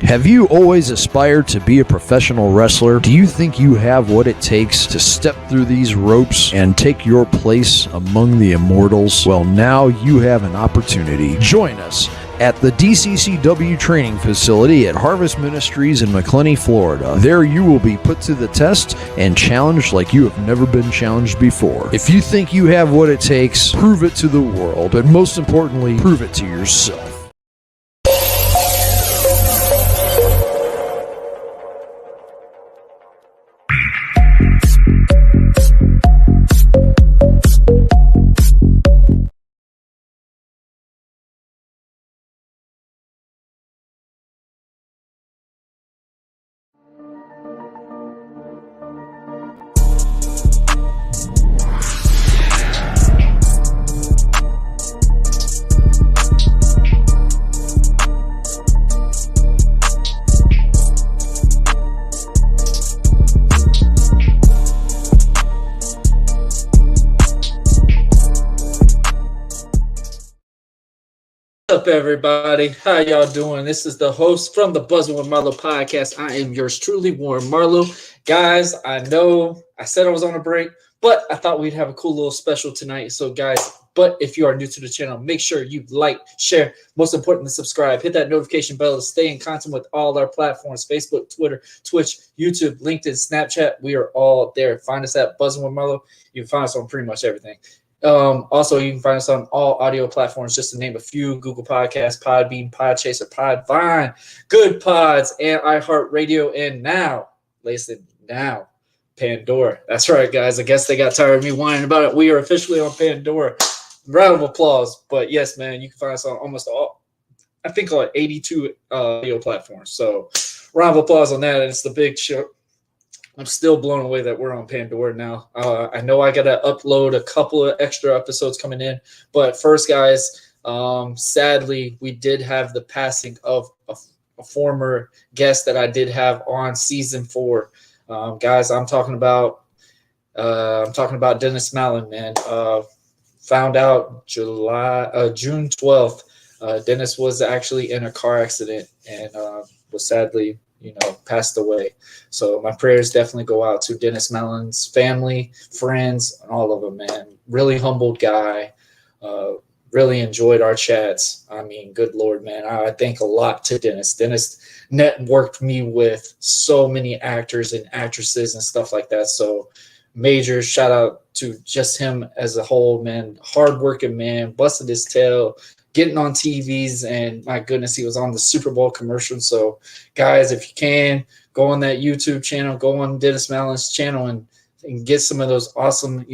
Have you always aspired to be a professional wrestler? Do you think you have what it takes to step through these ropes and take your place among the immortals? Well, now you have an opportunity. Join us at the DCCW training facility at Harvest Ministries in McClenny, Florida. There you will be put to the test and challenged like you have never been challenged before. If you think you have what it takes, prove it to the world, but most importantly, prove it to yourself. What's up, everybody? How y'all doing? This is the host from the Buzzing with Marlo podcast. I am yours truly, Warren Marlo. Guys, I know I said I was on a break, but I thought we'd have a cool little special tonight. So, guys, but if you are new to the channel, make sure you like, share, most importantly, subscribe. Hit that notification bell to stay in contact with all our platforms: Facebook, Twitter, Twitch, YouTube, LinkedIn, Snapchat. We are all there. Find us at Buzzing with Marlo. You can find us on pretty much everything. Also, you can find us on all audio platforms, just to name a few: Google Podcasts, Podbean, Podchaser, Podvine, Good Pods, and iHeartRadio, and now, listen, now, Pandora. That's right, guys. I guess they got tired of me whining about it. We are officially on Pandora. Round of applause. But yes, man, you can find us on almost all, I think, on 82 audio platforms. So round of applause on that. And it's the big show. I'm still blown away that we're on Pandora now. I know I got to upload a couple of extra episodes coming in. But first, guys, sadly, we did have the passing of a former guest that I did have on season 4. Guys, I'm talking about Dennis Mallon, man. Found out June 12th. Dennis was actually in a car accident and was sadly, passed away. So my prayers definitely go out to Dennis Mallon's family, friends, and all of them, man. Really humbled guy. Really enjoyed our chats. I mean, good Lord, man. I thank a lot to Dennis. Dennis networked me with so many actors and actresses and stuff like that. So major shout out to just him as a whole, man. Hardworking man, busted his tail, getting on TVs, and my goodness, he was on the Super Bowl commercial. So, guys, if you can, go on that YouTube channel, go on Dennis Mallon's channel, and get some of those awesome,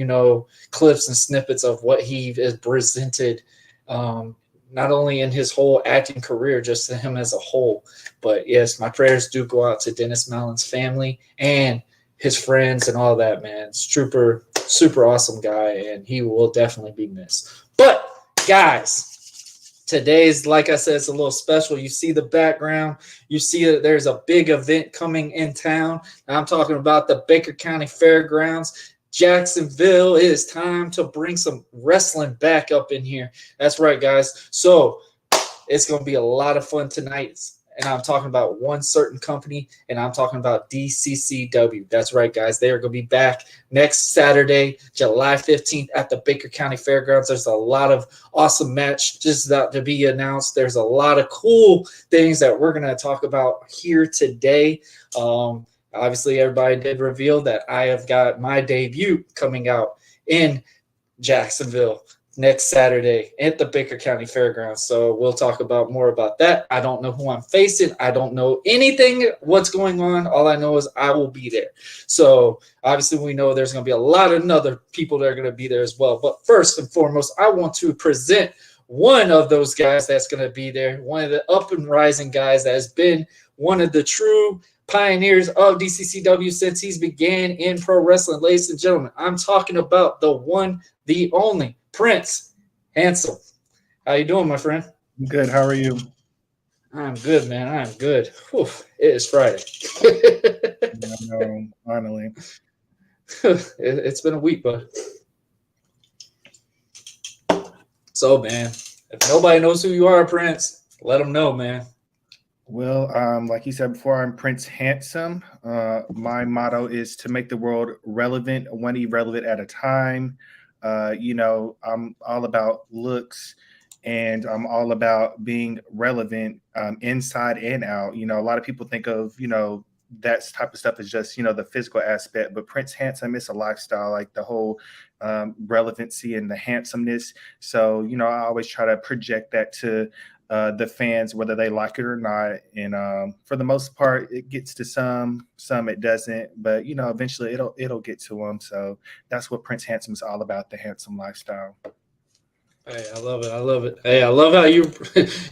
clips and snippets of what he has presented, not only in his whole acting career, just to him as a whole. But, yes, my prayers do go out to Dennis Mallon's family and his friends and all that, man. Super awesome guy, and he will definitely be missed. But, guys, today's, like I said, it's a little special. You see the background. You see that there's a big event coming in town. I'm talking about the Baker County Fairgrounds, Jacksonville. It is time to bring some wrestling back up in here. That's right, guys. So it's going to be a lot of fun tonight. And I'm talking about one certain company, and I'm talking about DCCW. That's right, guys. They are going to be back next Saturday, July 15th at the Baker County Fairgrounds. There's a lot of awesome matches about to be announced. There's a lot of cool things that we're going to talk about here today. Obviously, everybody did reveal that I have got my debut coming out in Jacksonville next Saturday at the Baker County Fairgrounds. So we'll talk about more about that. I don't know who I'm facing. I don't know anything what's going on. All I know is I will be there. So obviously we know there's going to be a lot of other people that are going to be there as well. But first and foremost, I want to present one of those guys that's going to be there, one of the up and rising guys that has been one of the true pioneers of DCCW since he's began in pro wrestling. Ladies and gentlemen, I'm talking about the one, the only Prince Hansel. How you doing, my friend? I'm good. How are you? I'm good, man. I'm good. Whew, it is Friday. I know, finally. It's been a week, bud. So, man, if nobody knows who you are, Prince, let them know, man. Well, like you said before, I'm Prince Handsome. My motto is to make the world relevant, one irrelevant at a time. I'm all about looks and I'm all about being relevant inside and out. A lot of people think of, that type of stuff is just, the physical aspect, but Prince Handsome is a lifestyle, like the whole relevancy and the handsomeness. So, I always try to project that to the fans, whether they like it or not. And for the most part, it gets to some it doesn't. But eventually it'll get to them. So that's what Prince Handsome is all about, the handsome lifestyle. Hey, I love it. I love it. Hey, I love how you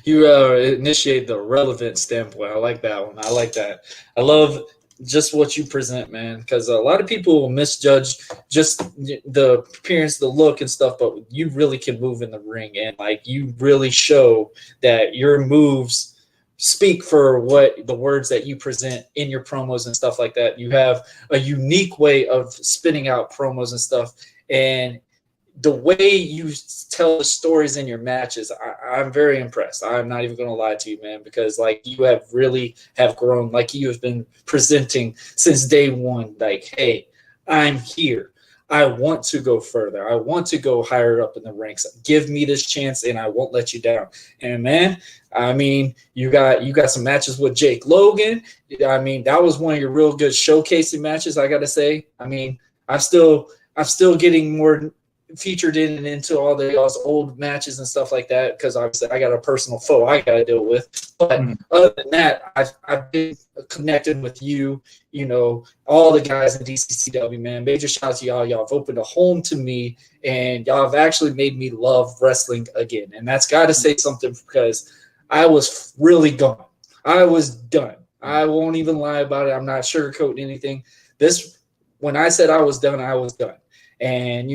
you initiate the relevant standpoint. I like that one. I like that. I love just what you present, man, because a lot of people will misjudge just the appearance, the look, and stuff. But you really can move in the ring, and like you really show that your moves speak for what the words that you present in your promos and stuff like that. You have a unique way of spitting out promos and stuff, and the way you tell the stories in your matches, I'm very impressed. I'm not even going to lie to you, man, because like you have really have grown, like you have been presenting since day one. Like, hey, I'm here. I want to go further. I want to go higher up in the ranks. Give me this chance, and I won't let you down. And man, I mean, you got some matches with Jake Logan. I mean, that was one of your real good showcasing matches, I got to say. I mean, I'm still getting more featured in and into all the y'all's old matches and stuff like that, because obviously I got a personal foe I got to deal with. But other than that, I've been connected with you, all the guys in DCCW, man. Major shout out to y'all. Y'all have opened a home to me, and y'all have actually made me love wrestling again. And that's got to say something, because I was really gone. I was done. I won't even lie about it. I'm not sugarcoating anything. When I said I was done, I was done. And,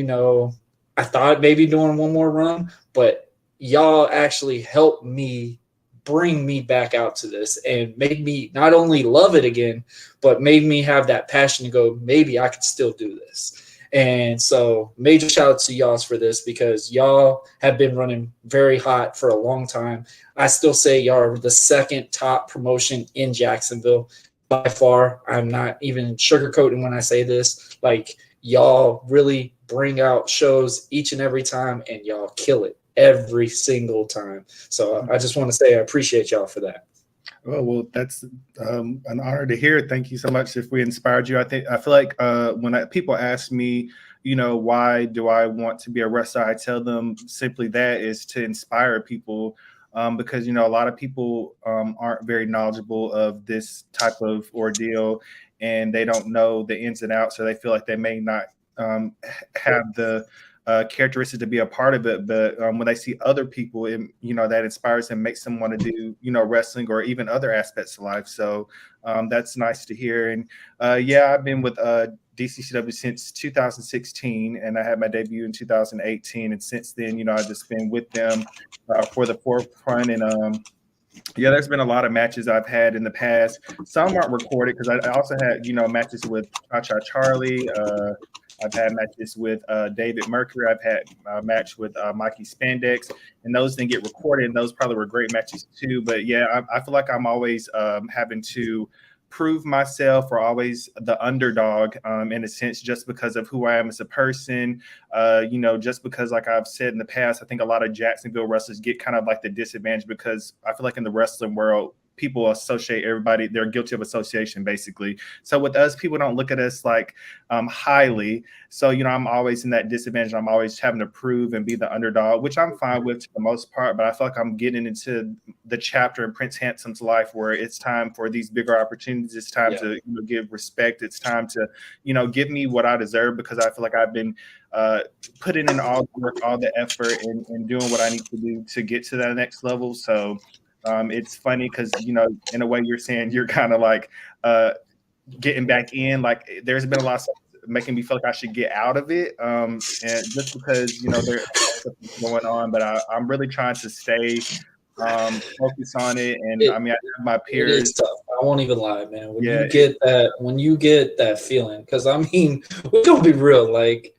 I thought maybe doing one more run, but y'all actually helped me bring me back out to this and made me not only love it again, but made me have that passion to go, maybe I could still do this. And so major shout out to y'all for this, because y'all have been running very hot for a long time. I still say y'all are the second top promotion in Jacksonville by far. I'm not even sugarcoating when I say this. Like, y'all really bring out shows each and every time, and y'all kill it every single time. So I just want to say I appreciate y'all for that. Well, that's an honor to hear. Thank you so much. If we inspired you, I feel like when people ask me, why do I want to be a wrestler, I tell them simply that is to inspire people. Because a lot of people aren't very knowledgeable of this type of ordeal, and they don't know the ins and outs, so they feel like they may not have the characteristics to be a part of it. But when they see other people, that inspires them, makes them want to do wrestling or even other aspects of life. So that's nice to hear. And I've been with DCCW since 2016, and I had my debut in 2018. And since then, I've just been with them for the forefront. And there's been a lot of matches I've had in the past. Some aren't recorded because I also had, matches with Cha-Cha Charlie. I've had matches with David Mercury. I've had a match with Mikey Spandex, and those didn't get recorded. And those probably were great matches too. But I feel like I'm always having to prove myself, or always the underdog in a sense, just because of who I am as a person. Just because, like I've said in the past, I think a lot of Jacksonville wrestlers get kind of like the disadvantage, because I feel like in the wrestling world, people associate everybody, they're guilty of association basically. So with us, people don't look at us like highly. So, I'm always in that disadvantage. I'm always having to prove and be the underdog, which I'm fine with for the most part. But I feel like I'm getting into the chapter in Prince Handsome's life where it's time for these bigger opportunities. It's time to give respect. It's time to, give me what I deserve, because I feel like I've been putting in all the work, all the effort, and doing what I need to do to get to that next level. So it's funny because, in a way you're saying you're kind of like getting back in. Like, there's been a lot of stuff making me feel like I should get out of it. And just because, there's stuff going on, but I'm really trying to stay focused on it. And I have my peers. It is tough. I won't even lie, man. When you get that feeling, because we're gonna be real. Like,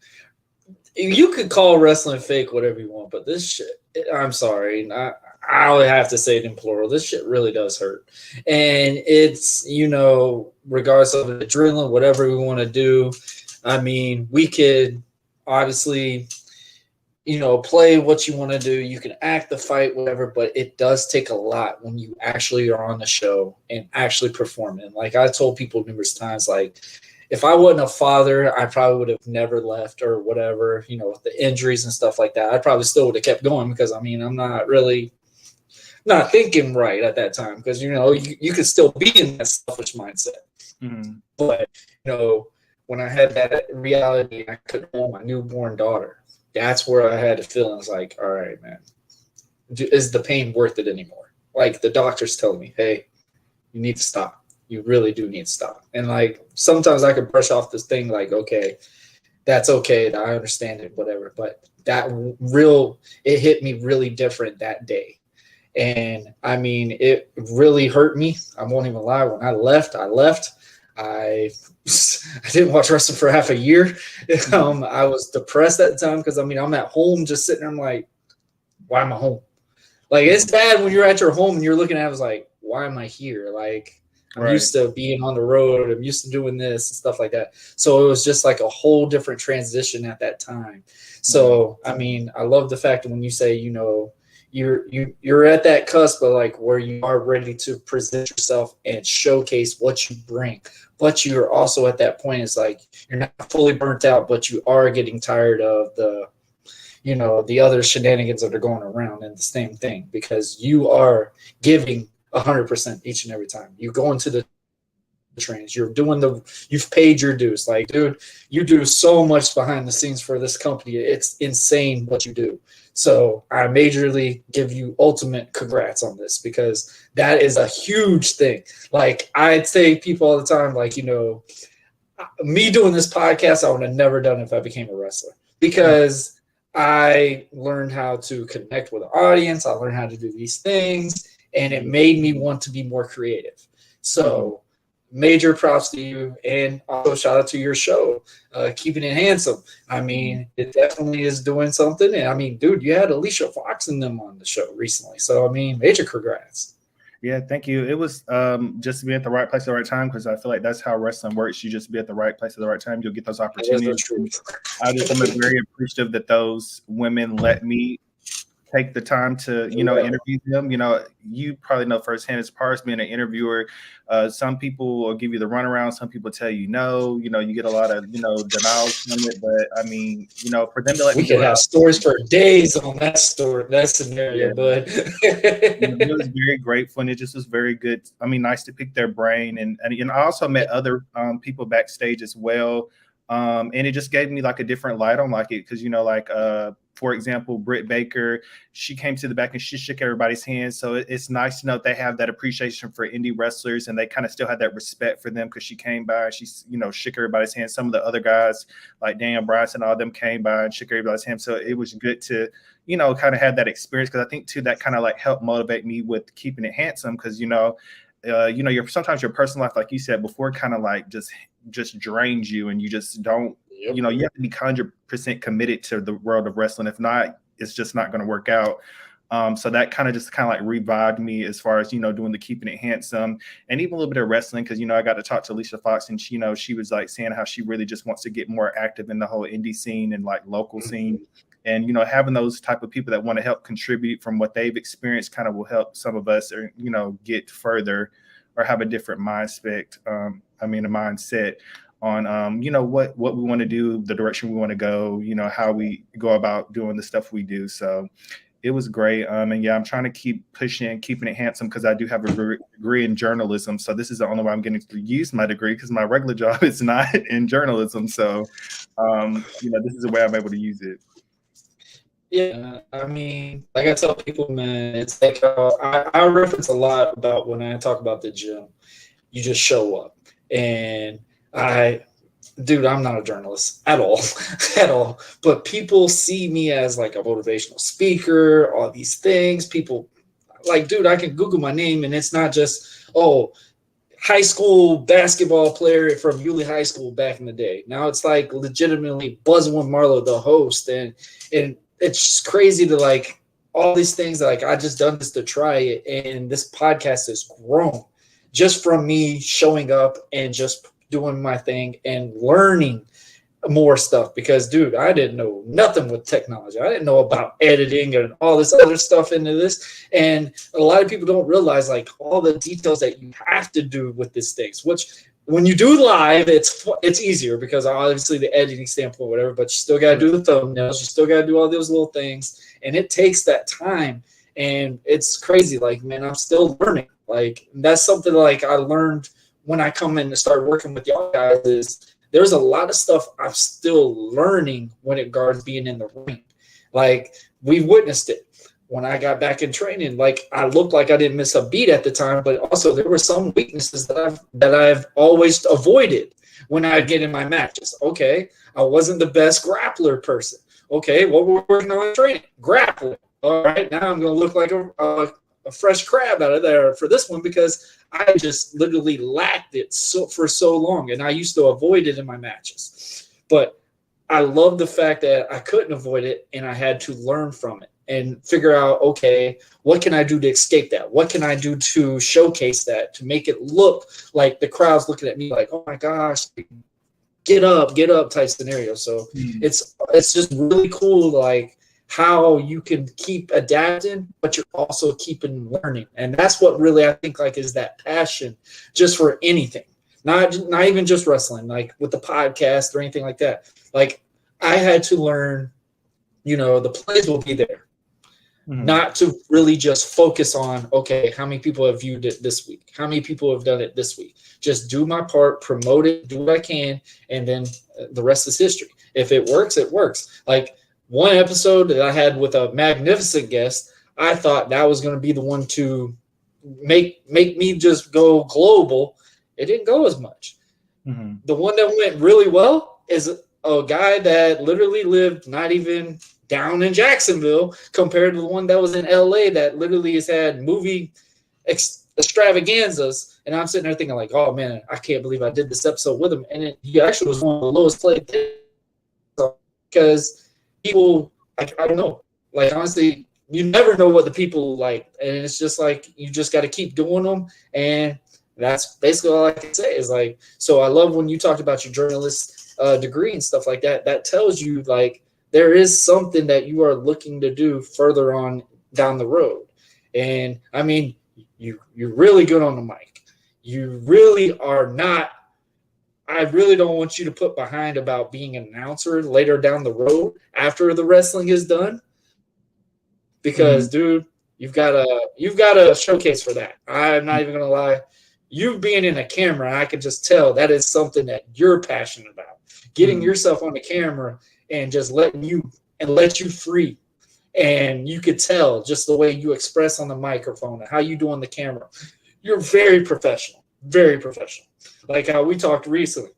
you could call wrestling fake, whatever you want, but this shit, I'm sorry. I would have to say it in plural. This shit really does hurt. And it's, regardless of adrenaline, whatever we want to do, I mean, we could obviously, play what you want to do. You can act the fight, whatever, but it does take a lot when you actually are on the show and actually performing. Like I told people numerous times, like, if I wasn't a father, I probably would have never left or whatever, with the injuries and stuff like that. I probably still would have kept going because, I mean, I'm not thinking right at that time because, you could still be in that selfish mindset. Mm-hmm. But, when I had that reality, I could hold my newborn daughter. That's where I had the feelings like, all right, man, is the pain worth it anymore? Like the doctor's telling me, hey, you need to stop. You really do need to stop. And like sometimes I could brush off this thing like, okay, that's okay. I understand it, whatever. But it hit me really different that day. And I mean, it really hurt me. I won't even lie. When I left. I didn't watch wrestling for half a year. I was depressed at the time because, I mean, I'm at home just sitting there. I'm like, why am I home? Like, it's bad when you're at your home and you're looking at it, I was like, why am I here? Like, I'm used to being on the road. I'm used to doing this and stuff like that. So it was just like a whole different transition at that time. So, I mean, I love the fact that when you say, you're at that cusp of like where you are ready to present yourself and showcase what you bring, but you're also at that point, it's like you're not fully burnt out, but you are getting tired of the other shenanigans that are going around, and the same thing because you are giving 100% each and every time you go into the trains. You've paid your dues. Like, dude, you do so much behind the scenes for this company. It's insane what you do. So I majorly give you ultimate congrats on this because that is a huge thing. Like I say people all the time, like, me doing this podcast, I would have never done it if I became a wrestler because I learned how to connect with the audience. I learned how to do these things and it made me want to be more creative. So major props to you, and also shout out to your show, Keeping It Handsome. I mean, it definitely is doing something. And I mean, dude, you had Alicia Fox and them on the show recently. So, I mean, major congrats. Yeah, thank you. It was just to be at the right place at the right time because I feel like that's how wrestling works. You just be at the right place at the right time. You'll get those opportunities. I just am very appreciative that those women let me take the time to, interview them. You probably know firsthand as far as being an interviewer, some people will give you the runaround. Some people tell you no, you get a lot of, denials from it. But I mean, for them to let we me could have stories for days on that scenario, but it was very grateful and it just was very good. I mean, nice to pick their brain. And I also met other people backstage as well. And it just gave me like a different light on like it because, for example, Britt Baker, she came to the back and she shook everybody's hands. So it's nice to know they have that appreciation for indie wrestlers and they kind of still had that respect for them because she came by and she, shook everybody's hands. Some of the other guys like Daniel Bryson, all of them came by and shook everybody's hands. So it was good to, kind of have that experience because I think too that kind of like helped motivate me with keeping it handsome because, sometimes your personal life, like you said before, kind of like just drains you and you just don't, you have to be 100% committed to the world of wrestling. If not, it's just not going to work out. So that kind of like revived me as far as, doing the keeping it handsome and even a little bit of wrestling. Cause I got to talk to Alicia Fox and she was like saying how she really just wants to get more active in the whole indie scene and like local scene. And, having those type of people that want to help contribute from what they've experienced kind of will help some of us, or, get further or have a different mindset on, what we want to do, the direction we want to go, how we go about doing the stuff we do. So it was great. And yeah, I'm trying to keep pushing, keeping it handsome because I do have a degree in journalism. So this is the only way I'm getting to use my degree because my regular job is not in journalism. So, this is the way I'm able to use it. Yeah, I mean, like I tell people, man, it's like I reference a lot about when I talk about the gym. You just show up, and I'm not a journalist at all, at all. But people see me as like a motivational speaker, all these things. People like, dude, I can Google my name, and it's not just high school basketball player from Yulee High School back in the day. Now it's like legitimately Buzzwin Marlowe, the host, and it's crazy to like all these things. Like, I just done this to try it, and this podcast has grown just from me showing up and just doing my thing and learning more stuff. Because, dude, I didn't know nothing with technology. I didn't know about editing and all this other stuff into this. And a lot of people don't realize, like, all the details that you have to do with these things, which when you do live, it's easier because obviously the editing standpoint, whatever, but you still got to do the thumbnails. You still got to do all those little things. And it takes that time. And it's crazy. Like, man, I'm still learning. Like, that's something like I learned when I come in and start working with y'all guys is there's a lot of stuff I'm still learning when it regards being in the ring. Like, we witnessed it when I got back in training. Like, I looked like I didn't miss a beat at the time, but also there were some weaknesses that I've always avoided when I get in my matches. Okay, I wasn't the best grappler person. Okay, what we're working on in training? Grappling. All right, now I'm going to look like a fresh crab out of there for this one because I just literally lacked it for so long, and I used to avoid it in my matches. But I love the fact that I couldn't avoid it, and I had to learn from it and figure out, okay, what can I do to escape that? What can I do to showcase that, to make it look like the crowd's looking at me like, oh my gosh, get up type scenario. So it's just really cool, like, how you can keep adapting, but you're also keeping learning. And that's what really I think like is that passion just for anything, not even just wrestling, like with the podcast or anything like that. Like, I had to learn, the plays will be there, not to really just focus on, okay, how many people have viewed it this week? How many people have done it this week? Just do my part, promote it, do what I can, and then the rest is history. If it works, it works. Like, one episode that I had with a magnificent guest, I thought that was going to be the one to make me just go global. It didn't go as much. The one that went really well is a guy that literally lived not even down in Jacksonville compared to the one that was in LA that literally has had movie extravaganzas. And I'm sitting there thinking like, oh man, I can't believe I did this episode with him. And he actually was one of the lowest played because people, I don't know, like, honestly, you never know what the people like, and it's just like you just got to keep doing them. And that's basically all I can say is like, so I love when you talked about your journalist degree and stuff like that. That tells you like there is something that you are looking to do further on down the road. And I mean, you're really good on the mic. You really are not. I really don't want you to put behind about being an announcer later down the road after the wrestling is done, because dude, you've got a showcase for that. I'm not even gonna lie. You being in a camera, I can just tell that is something that you're passionate about. Getting yourself on the camera and just let you free. And you could tell just the way you express on the microphone and how you do on the camera. You're very professional, very professional. Like how we talked recently.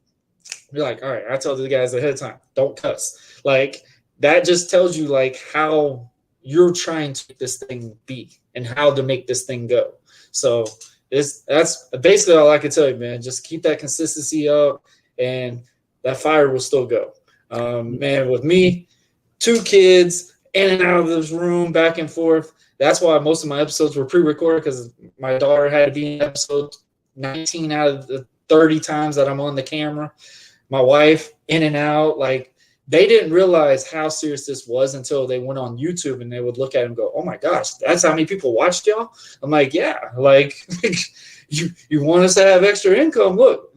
You're like, all right, I told the guys ahead of time, don't cuss. Like, that just tells you like how you're trying to make this thing be and how to make this thing go. So that's basically all I can tell you, man. Just keep that consistency up and that fire will still go. Man, with me, 2 kids in and out of this room, back and forth. That's why most of my episodes were pre-recorded, because my daughter had to be in episode 19 out of the 30 times that I'm on the camera. My wife, in and out. Like, they didn't realize how serious this was until they went on YouTube and they would look at it and go, oh my gosh, that's how many people watched y'all? I'm like, yeah, like you want us to have extra income? Look,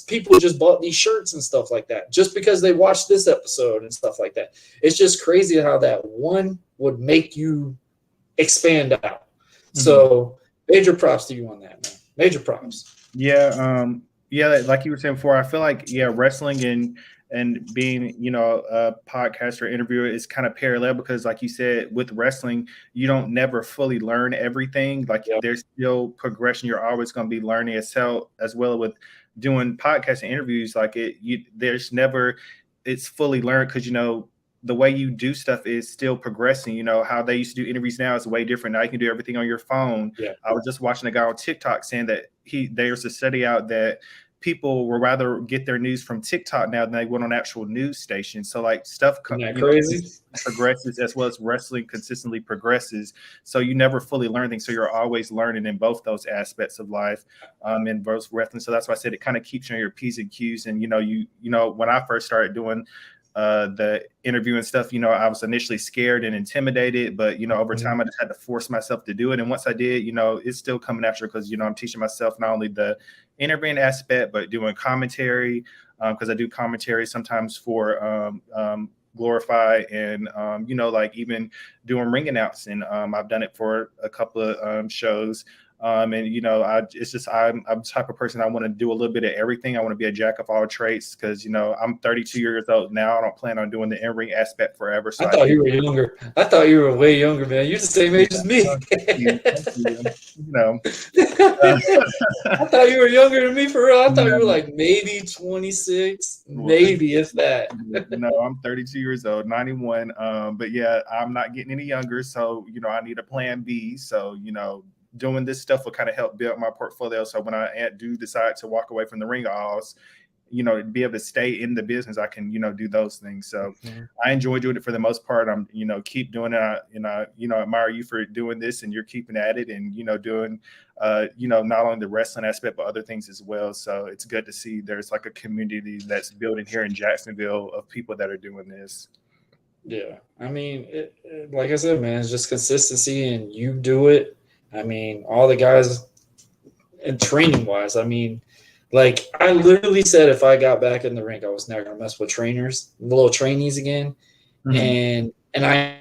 people just bought these shirts and stuff like that just because they watched this episode and stuff like that. It's just crazy how that one would make you expand out. So major props to you on that, man. Major props. Yeah. Like you were saying before, I feel like, wrestling and being, a podcaster, interviewer is kind of parallel, because like you said, with wrestling, you don't never fully learn everything. Like there's still progression. You're always going to be learning as well with doing podcast and interviews. Like it's fully learned, because, the way you do stuff is still progressing. How they used to do interviews now is way different. Now you can do everything on your phone. I was just watching a guy on TikTok saying that there's a study out that people will rather get their news from TikTok now than they would on actual news stations. So like stuff crazy progresses as well as wrestling consistently progresses. So you never fully learn things. So you're always learning in both those aspects of life, in both wrestling. So that's why I said it kind of keeps you on your P's and Q's. And when I first started doing the interview and stuff, I was initially scared and intimidated, but over time I just had to force myself to do it. And once I did, it's still coming natural because I'm teaching myself not only the interviewing aspect but doing commentary, because I do commentary sometimes for Glorify, and like even doing ring announcing. I've done it for a couple of shows. And it's just I'm the type of person, I want to do a little bit of everything. I want to be a jack of all trades because I'm 32 years old now. I don't plan on doing the in-ring aspect forever. So I thought you were younger. I thought you were way younger, man. You're the same age as me. I thought you were younger than me for real. I thought you were like maybe 26, maybe if that. No, I'm 32 years old, 91. But yeah, I'm not getting any younger. So, I need a plan B. So, doing this stuff will kind of help build my portfolio. So when I do decide to walk away from the ring halls, be able to stay in the business, I can, do those things. So I enjoy doing it for the most part. I'm, keep doing it. I admire you for doing this, and you're keeping at it and, doing, not only the wrestling aspect, but other things as well. So it's good to see there's like a community that's building here in Jacksonville of people that are doing this. Yeah. I mean, like I said, man, it's just consistency, and you do it. I mean, all the guys, and training wise, I mean, like I literally said, if I got back in the ring, I was never gonna mess with little trainees again. And I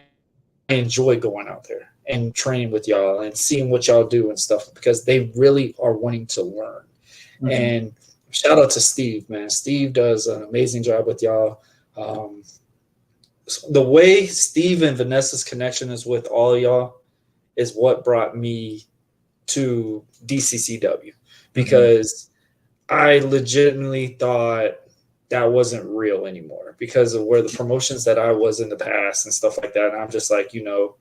enjoy going out there and training with y'all and seeing what y'all do and stuff, because they really are wanting to learn. And shout out to Steve, man. Steve does an amazing job with y'all. The way Steve and Vanessa's connection is with all of y'all is what brought me to DCCW, because I legitimately thought that wasn't real anymore because of where the promotions that I was in the past and stuff like that. And I'm just like, you're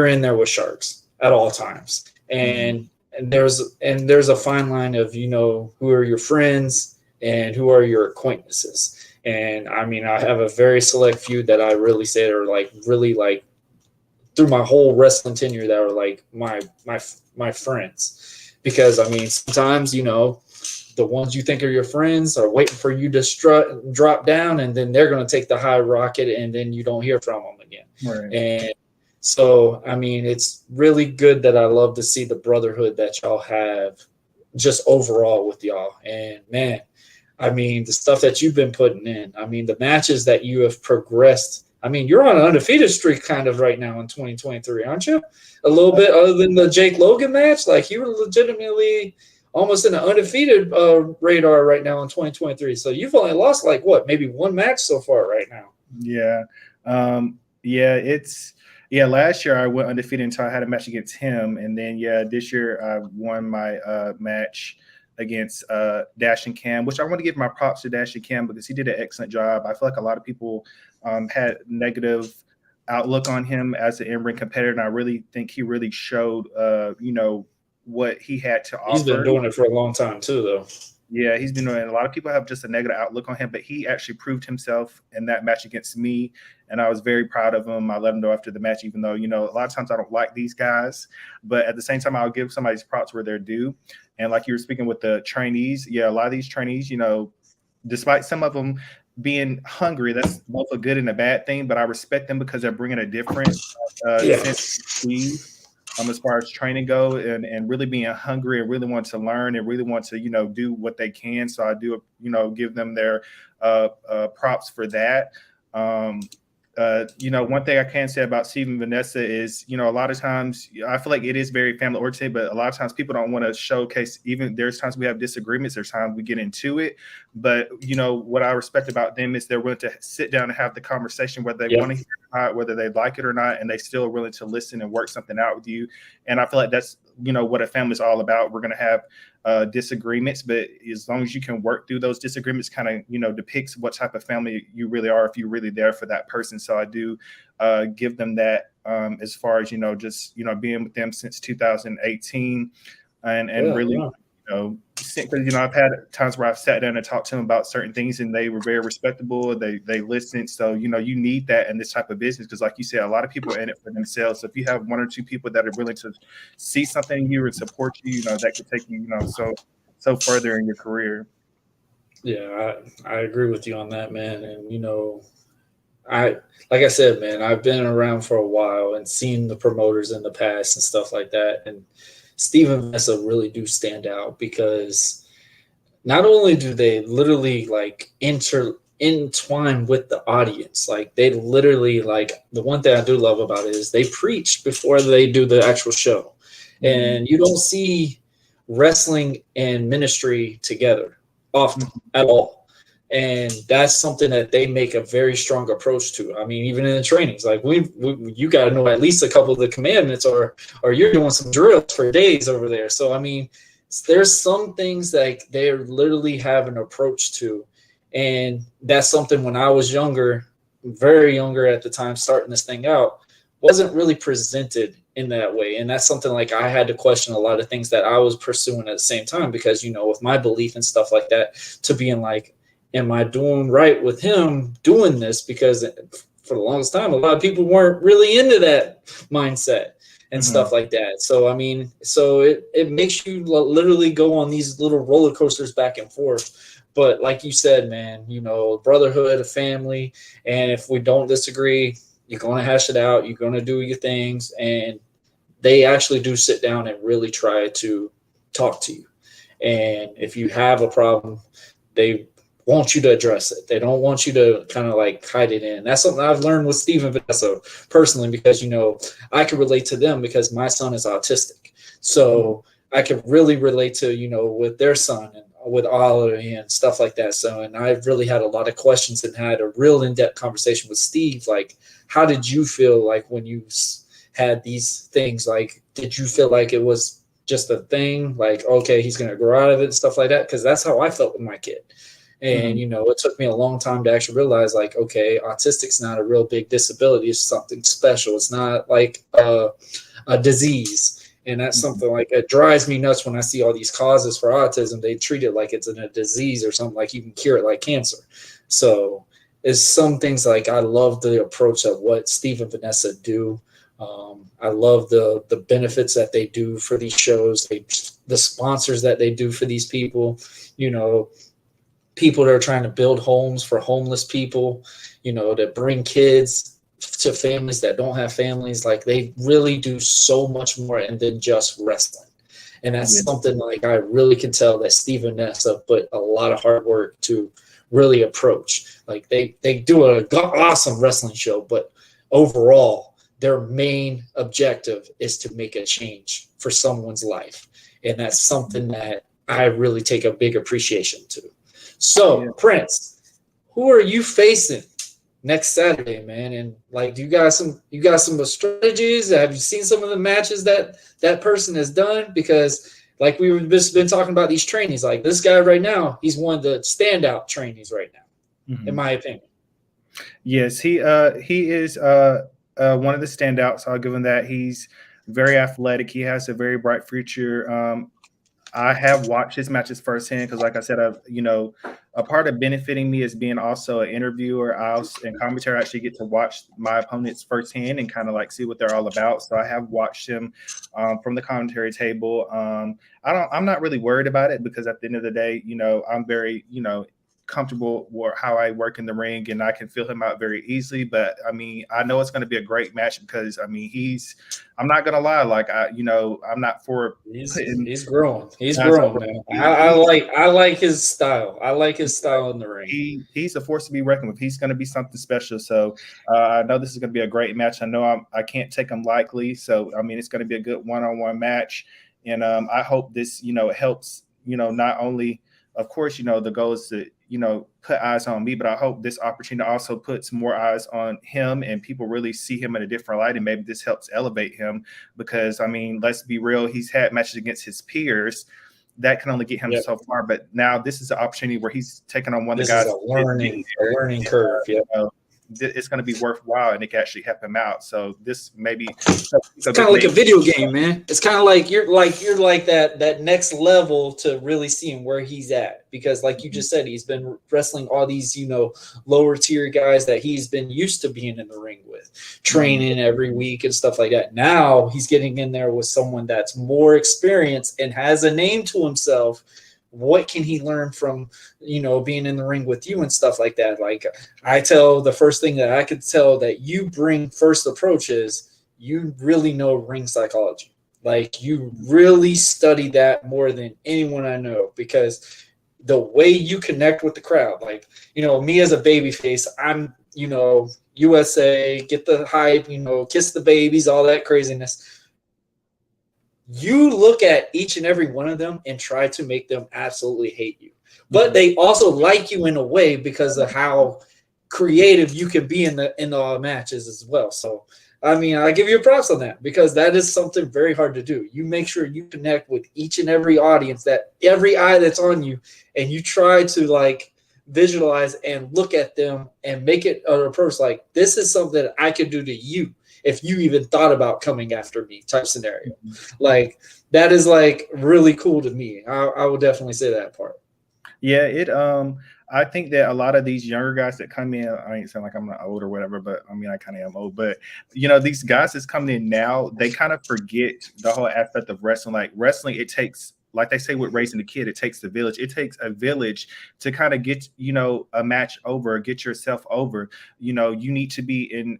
in there with sharks at all times. And there's a fine line of, who are your friends and who are your acquaintances. And I mean, I have a very select few that I really say are really through my whole wrestling tenure that are like my friends, because I mean, sometimes, the ones you think are your friends are waiting for you to drop down, and then they're going to take the high rocket, and then you don't hear from them again. Right. And so, I mean, it's really good that I love to see the brotherhood that y'all have just overall with y'all. And man, I mean, the stuff that you've been putting in, I mean, the matches that you have progressed. I mean, you're on an undefeated streak kind of right now in 2023, aren't you? A little bit, other than the Jake Logan match. Like, you were legitimately almost in an undefeated radar right now in 2023. So you've only lost maybe one match so far right now. Yeah. Last year I went undefeated until I had a match against him. And then, this year I won my match against Dash and Cam, which I want to give my props to Dash and Cam because he did an excellent job. I feel like a lot of people had negative outlook on him as an in-ring competitor, and I really think he really showed, what he had to offer. He's been doing it for a long time too, though. Yeah, he's been doing it. A lot of people have just a negative outlook on him, but he actually proved himself in that match against me, and I was very proud of him. I let him know after the match, even though, a lot of times I don't like these guys, but at the same time, I'll give somebody's props where they're due. And like you were speaking with the trainees, a lot of these trainees, despite some of them being hungry, that's both a good and a bad thing, but I respect them because they're bringing a different sense of speed. As far as training go, and really being hungry and really want to learn and really want to, do what they can. So I do, give them their props for that. One thing I can say about Steve and Vanessa is, a lot of times I feel like it is very family oriented, but a lot of times people don't want to showcase. Even there's times we have disagreements, there's times we get into it, but what I respect about them is they're willing to sit down and have the conversation, whether they want to hear it or not, whether they like it or not, and they still are willing to listen and work something out with you. And I feel like that's what a family is all about. We're going to have disagreements, but as long as you can work through those disagreements, kind of depicts what type of family you really are, if you're really there for that person. So I do give them that as far as just being with them since 2018 and really Because I've had times where I've sat down and talked to them about certain things, and they were very respectable. They listened. So you need that in this type of business, because like you said, a lot of people are in it for themselves. So if you have one or two people that are willing to see something in you and support you, that could take you, so further in your career. Yeah, I agree with you on that, man. And like I said, man, I've been around for a while and seen the promoters in the past and stuff like that. And Steve and Vanessa really do stand out, because not only do they literally like entwine with the audience, like they literally, like, the one thing I do love about it is they preach before they do the actual show. And you don't see wrestling and ministry together often at all. And that's something that they make a very strong approach to. I mean, even in the trainings, like you got to know at least a couple of the commandments, or you're doing some drills for days over there. So, I mean, there's some things like they literally have an approach to. And that's something when I was younger, very younger at the time, starting this thing out, wasn't really presented in that way. And that's something like I had to question a lot of things that I was pursuing at the same time, because, with my belief and stuff like that, to being like, am I doing right with him doing this? Because for the longest time, a lot of people weren't really into that mindset and stuff like that. So, I mean, it makes you literally go on these little roller coasters back and forth. But like you said, man, brotherhood, a family. And if we don't disagree, you're going to hash it out. You're going to do your things. And they actually do sit down and really try to talk to you. And if you have a problem, they want you to address it. They don't want you to kind of like hide it in. That's something I've learned with Steve and Vanessa personally, because, I can relate to them because my son is autistic. So I can really relate to, with their son and with Ollie and stuff like that. So, and I've really had a lot of questions and had a real in-depth conversation with Steve. Like, how did you feel like when you had these things? Like, did you feel like it was just a thing? Like, okay, he's going to grow out of it and stuff like that? Because that's how I felt with my kid. And, it took me a long time to actually realize, like, okay, autistic's not a real big disability. It's something special. It's not like a disease. And that's something like it drives me nuts when I see all these causes for autism. They treat it like it's a disease or something, like you can cure it like cancer. So it's some things like I love the approach of what Steve and Vanessa do. I love the benefits that they do for these shows, the sponsors that they do for these people, people that are trying to build homes for homeless people, that bring kids to families that don't have families. Like, they really do so much more than just wrestling. And that's something like I really can tell that Steve and Vanessa put a lot of hard work to really approach. Like, they do an awesome wrestling show, but overall, their main objective is to make a change for someone's life. And that's something that I really take a big appreciation to. So, Prince, who are you facing next Saturday, man? And like, you got some strategies? Have you seen some of the matches that person has done? Because like we've just been talking about these trainees, like this guy right now, he's one of the standout trainees right now, in my opinion. Yes, he is one of the standouts. I'll give him that. He's very athletic. He has a very bright future. I have watched his matches firsthand because, like I said, a part of benefiting me is being also an interviewer and commentator. I actually get to watch my opponents firsthand and kind of like see what they're all about. So I have watched him from the commentary table. I'm not really worried about it because at the end of the day, I'm very, comfortable with how I work in the ring and I can feel him out very easily. But I mean, I know it's going to be a great match because I mean, I'm not going to lie. Like I'm not for he's growing. He's growing, man. I like his style. I like his style in the ring. He's a force to be reckoned with. He's going to be something special. So I know this is going to be a great match. I know I can't take him lightly. So, I mean, it's going to be a good one-on-one match. And I hope this, helps, not only, of course, the goal is to, put eyes on me, but I hope this opportunity also puts more eyes on him and people really see him in a different light. And maybe this helps elevate him because, I mean, let's be real. He's had matches against his peers that can only get him so far. But now this is an opportunity where he's taking on one of the guys. This is a learning curve. Yeah. it's going to be worthwhile and it can actually help him out. So this maybe it's kind of like a video game, man. It's kind of like you're like that next level to really seeing where he's at, because like you just said, he's been wrestling all these, you know, lower tier guys that he's been used to being in the ring with, training every week and stuff like that. Now he's getting in there with someone that's more experienced and has a name to himself. What can he learn from, you know, being in the ring with you and stuff like that? Like I tell, the first thing that I could tell that you bring first approach is you really know ring psychology. Like you really study that more than anyone I know, because the way you connect with the crowd, like, you know, me as a baby face, I'm, you know, USA, get the hype, you know, kiss the babies, all that craziness. You look at each and every one of them and try to make them absolutely hate you. But they also like you in a way because of how creative you can be in the matches as well. So, I mean, I give you props on that, because that is something very hard to do. You make sure you connect with each and every audience, that every eye that's on you, and you try to like visualize and look at them and make it an approach like, this is something that I could do to you if you even thought about coming after me type scenario. Like that is like really cool to me. I would definitely say that part. Yeah, I think that a lot of these younger guys that come in, I ain't saying like I'm not old or whatever, but I mean, I kind of am old, but you know, these guys that's coming in now, they kind of forget the whole aspect of wrestling. Like wrestling, it takes, like they say with raising a kid, it takes the village. It takes a village to kind of get, you know, a match over, get yourself over. You know, you need to be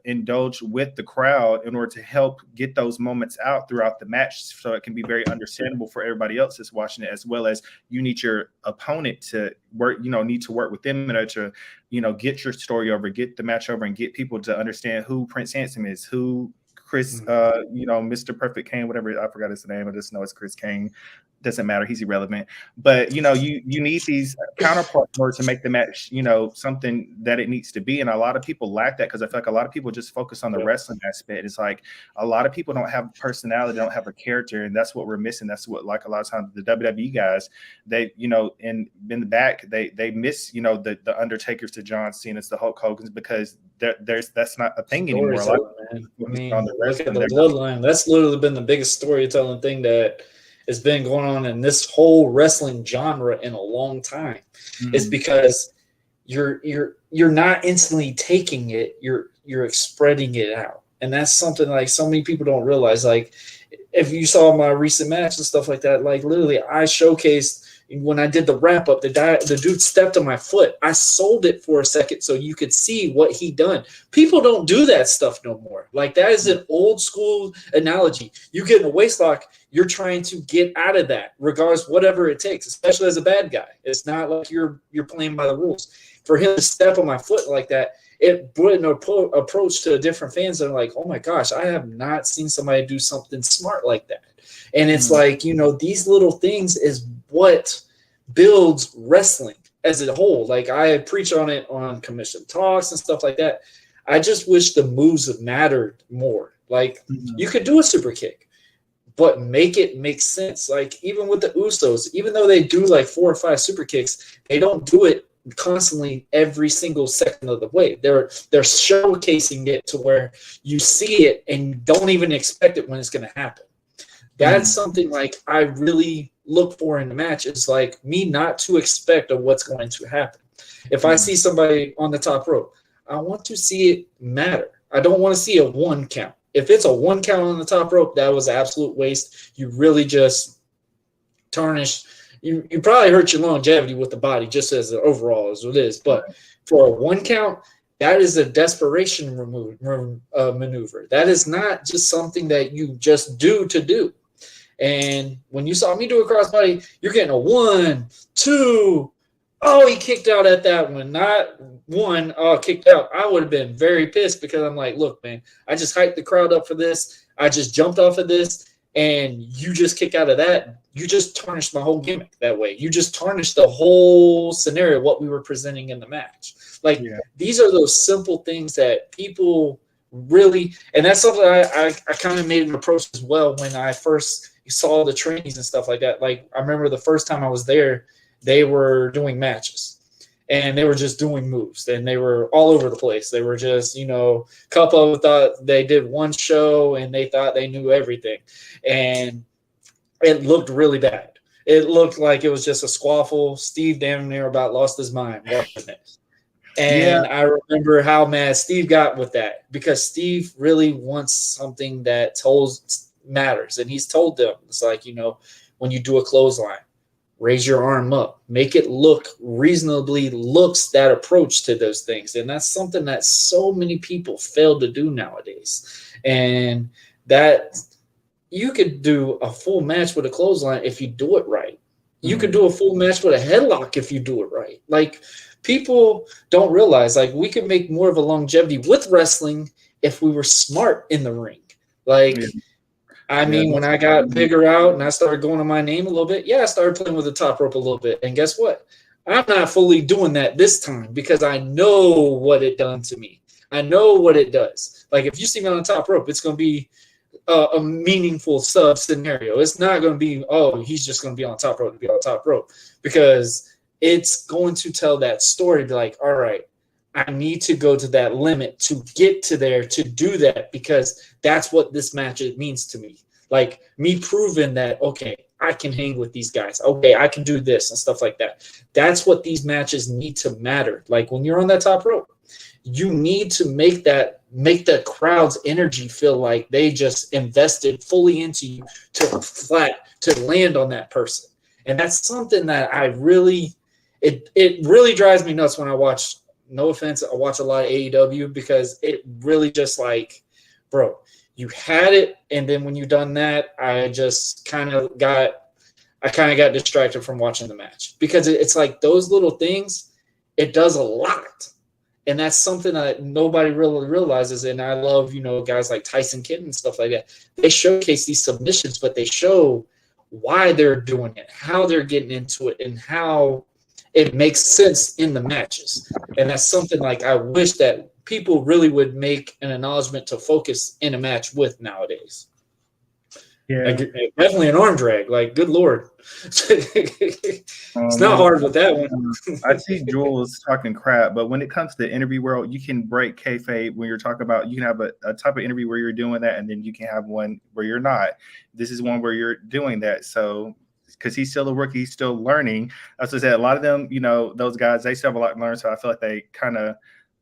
indulged with the crowd in order to help get those moments out throughout the match, so it can be very understandable for everybody else that's watching it, as well as you need your opponent to work, you know, need to work with them in order to, you know, get your story over, get the match over, and get people to understand who Prince Handsome is, who Chris, you know, Mr. Perfect Kane, whatever, I forgot his name. I just know it's Chris Kane. Doesn't matter. He's irrelevant. But, you know, you need these counterparts in order to make the match, you know, something that it needs to be. And a lot of people lack that, because I feel like a lot of people just focus on the wrestling aspect. It's like a lot of people don't have personality, don't have a character. And that's what we're missing. That's what, like, a lot of times the WWE guys, they, you know, in the back, they miss, you know, the Undertakers, to John Cena's, the Hulk Hogan's, because that's not a thing anymore. Man. I mean, look at the bloodline. That's literally been the biggest storytelling thing that has been going on in this whole wrestling genre in a long time. It's because you're not instantly taking it, you're spreading it out. And that's something like so many people don't realize. Like if you saw my recent match and stuff like that, like literally I showcased when I did the wrap up, the dude stepped on my foot. I sold it for a second so you could see what he done. People don't do that stuff no more. Like that is an old school analogy. You get in a waist lock, you're trying to get out of that, regardless whatever it takes, especially as a bad guy. It's not like you're playing by the rules. For him to step on my foot like that, it brought an approach to different fans that are like, oh my gosh, I have not seen somebody do something smart like that. And it's like, you know, these little things is what builds wrestling as a whole. Like I preach on it on commission talks and stuff like that. I just wish the moves mattered more. Like you could do a super kick, but make it make sense. Like even with the Usos, even though they do like 4 or 5 super kicks, they don't do it constantly every single second of the way. They're showcasing it to where you see it and you don't even expect it when it's going to happen. That's something like I really look for in the match, is like me not to expect of what's going to happen. If I see somebody on the top rope, I want to see it matter. I don't want to see a 1 count. If it's a 1 count on the top rope, that was an absolute waste. You really just tarnished. You probably hurt your longevity with the body just as overall as it is. But for a 1 count, that is a desperation maneuver. That is not just something that you just do to do. And when you saw me do a crossbody, you're getting a 1, 2. Oh, he kicked out at that one. Not 1. Oh, kicked out. I would have been very pissed, because I'm like, look, man, I just hyped the crowd up for this. I just jumped off of this, and you just kick out of that. You just tarnished my whole gimmick that way. You just tarnished the whole scenario, what we were presenting in the match. Like, these are those simple things that people really – and that's something I kind of made an approach as well when I first saw the trainings and stuff like that. Like, I remember the first time I was there, they were doing matches. and they were just doing moves, and they were all over the place. They were just, you know, a couple of them thought they did one show and they thought they knew everything, and it looked really bad. It looked like it was just a squaffle. Steve damn near about lost his mind watching it. And I remember how mad Steve got with that, because Steve really wants something that matters. And he's told them, it's like, you know, when you do a clothesline, raise your arm up, make it look reasonably looks that approach to those things. And that's something that so many people fail to do nowadays. And that you could do a full match with a clothesline if you do it right. You could do a full match with a headlock if you do it right. Like, people don't realize, like, we could make more of a longevity with wrestling if we were smart in the ring. Like, I mean, when I got bigger out and I started going on my name a little bit, I started playing with the top rope a little bit. And guess what? I'm not fully doing that this time, because I know what it done to me. I know what it does. Like, if you see me on the top rope, it's going to be a meaningful sub scenario. It's not going to be, oh, he's just going to be on top rope to be on top rope, because it's going to tell that story. Be like, all right, I need to go to that limit to get to there to do that, because that's what this match means to me. Like, me proving that, okay, I can hang with these guys. Okay, I can do this and stuff like that. That's what these matches need to matter. Like, when you're on that top rope, you need to make the crowd's energy feel like they just invested fully into you to land on that person. And that's something that I really, it really drives me nuts when I watch, no offense, I watch a lot of AEW, because it really just like, bro, you had it, and then when you done that, I just kind of got distracted from watching the match, because it's like those little things, it does a lot. And that's something that nobody really realizes. And I love, you know, guys like Tyson Kidd and stuff like that. They showcase these submissions, but they show why they're doing it, how they're getting into it, and how it makes sense in the matches. And that's something like I wish that people really would make an acknowledgement to focus in a match with nowadays. Yeah, like, definitely an arm drag. Like, good Lord. It's not hard with that one. I see Jules talking crap, but when it comes to the interview world, you can break kayfabe when you're talking about, you can have a type of interview where you're doing that, and then you can have one where you're not. This is one where you're doing that. So, because he's still a rookie, he's still learning. As I said, a lot of them, you know, those guys, they still have a lot to learn. So I feel like they kind of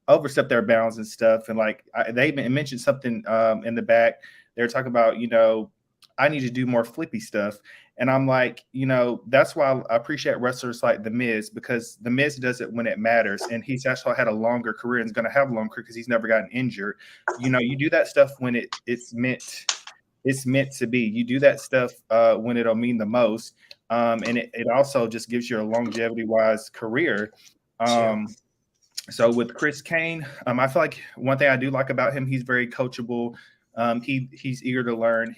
overstep their bounds and stuff. And like they mentioned something in the back. They're talking about, you know, I need to do more flippy stuff. And I'm like, you know, that's why I appreciate wrestlers like The Miz, because The Miz does it when it matters. And he's actually had a longer career and is going to have a long career because he's never gotten injured. You know, you do that stuff when it's meant to be. You do that stuff when it'll mean the most. And it also just gives you a longevity-wise career. So with Chris Kane, I feel like one thing I do like about him, he's very coachable. He's eager to learn.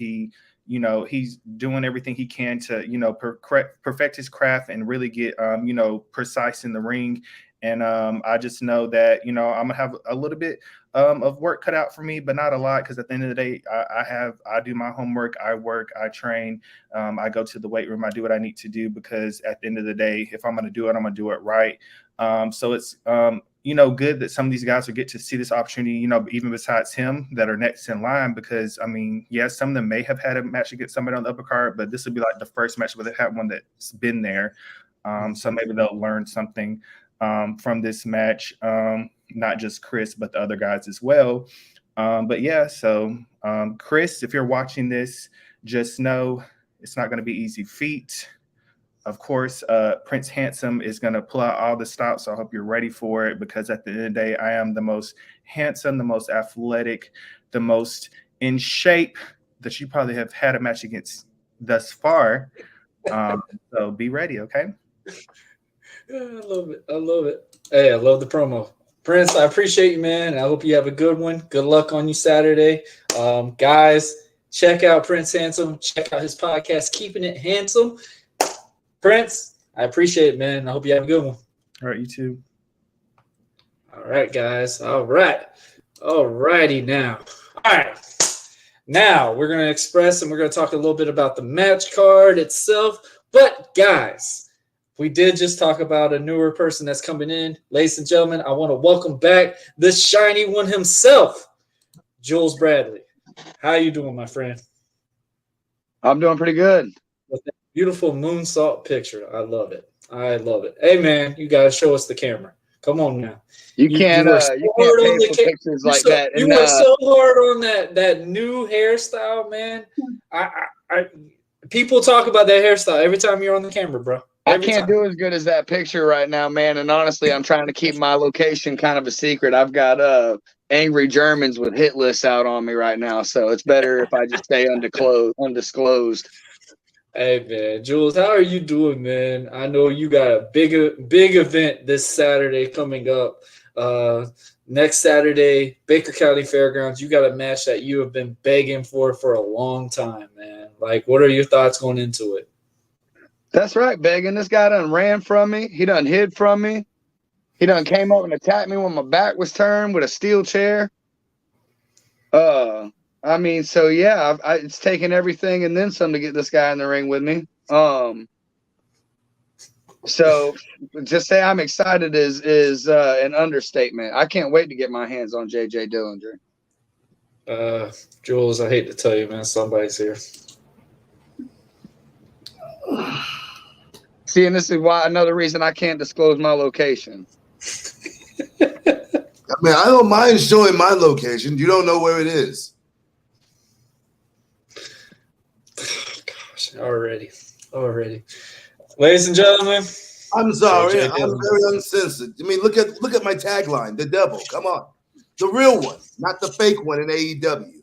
You know, he's doing everything he can to, you know, perfect his craft and really get, you know, precise in the ring. And I just know that, you know, I'm gonna have a little bit of work cut out for me, but not a lot, because at the end of the day, I do my homework, I work, I train, I go to the weight room, I do what I need to do, because at the end of the day, if I'm gonna do it, I'm gonna do it right. So it's you know, good that some of these guys will get to see this opportunity, you know, even besides him, that are next in line, because I mean, yes, some of them may have had a match against somebody on the upper card, but this will be like the first match where they have one that's been there. So maybe they'll learn something from this match, not just Chris, but the other guys as well. But yeah, so Chris, if you're watching this, just know it's not going to be easy feat. Of course, Prince Handsome is going to pull out all the stops, so I hope you're ready for it, because at the end of the day, I am the most handsome, the most athletic, the most in shape that you probably have had a match against thus far. So be ready, okay? Yeah, I love it. I love it. Hey, I love the promo. Prince, I appreciate you, man. I hope you have a good one. Good luck on you Saturday. Guys, check out Prince Handsome. Check out his podcast, Keeping It Handsome. Prince, I appreciate it, man. I hope you have a good one. All right, you too. All right, guys. All right. All righty now. All right. Now we're going to express and we're going to talk a little bit about the match card itself. But, guys, we did just talk about a newer person that's coming in. Ladies and gentlemen, I want to welcome back the shiny one himself, Jules Bradley. How you doing, my friend? I'm doing pretty good. With that beautiful moonsault picture. I love it. I love it. Hey, man, you got to show us the camera. Come on now. You can't pay for pictures like that. You work so hard on that new hairstyle, man. I people talk about that hairstyle every time you're on the camera, bro. I can't do as good as that picture right now, man. And honestly, I'm trying to keep my location kind of a secret. I've got angry Germans with hit lists out on me right now, so it's better if I just stay undisclosed. Hey, man, Jules, how are you doing, man? I know you got a big event this Saturday coming up. Next Saturday, Baker County Fairgrounds. You got a match that you have been begging for a long time, man. Like, what are your thoughts going into it? That's right, begging. This guy done ran from me. He done hid from me. He done came up and attacked me when my back was turned with a steel chair. I mean, so yeah, it's taken everything and then some to get this guy in the ring with me. So just say I'm excited is an understatement. I can't wait to get my hands on JJ Dillinger. Jules, I hate to tell you, man, somebody's here. See, and this is why another reason I can't disclose my location. I mean, I don't mind showing my location. You don't know where it is. Gosh, already. Ladies and gentlemen, I'm sorry. I'm very uncensored. I mean, look at my tagline, the devil. Come on. The real one, not the fake one in AEW.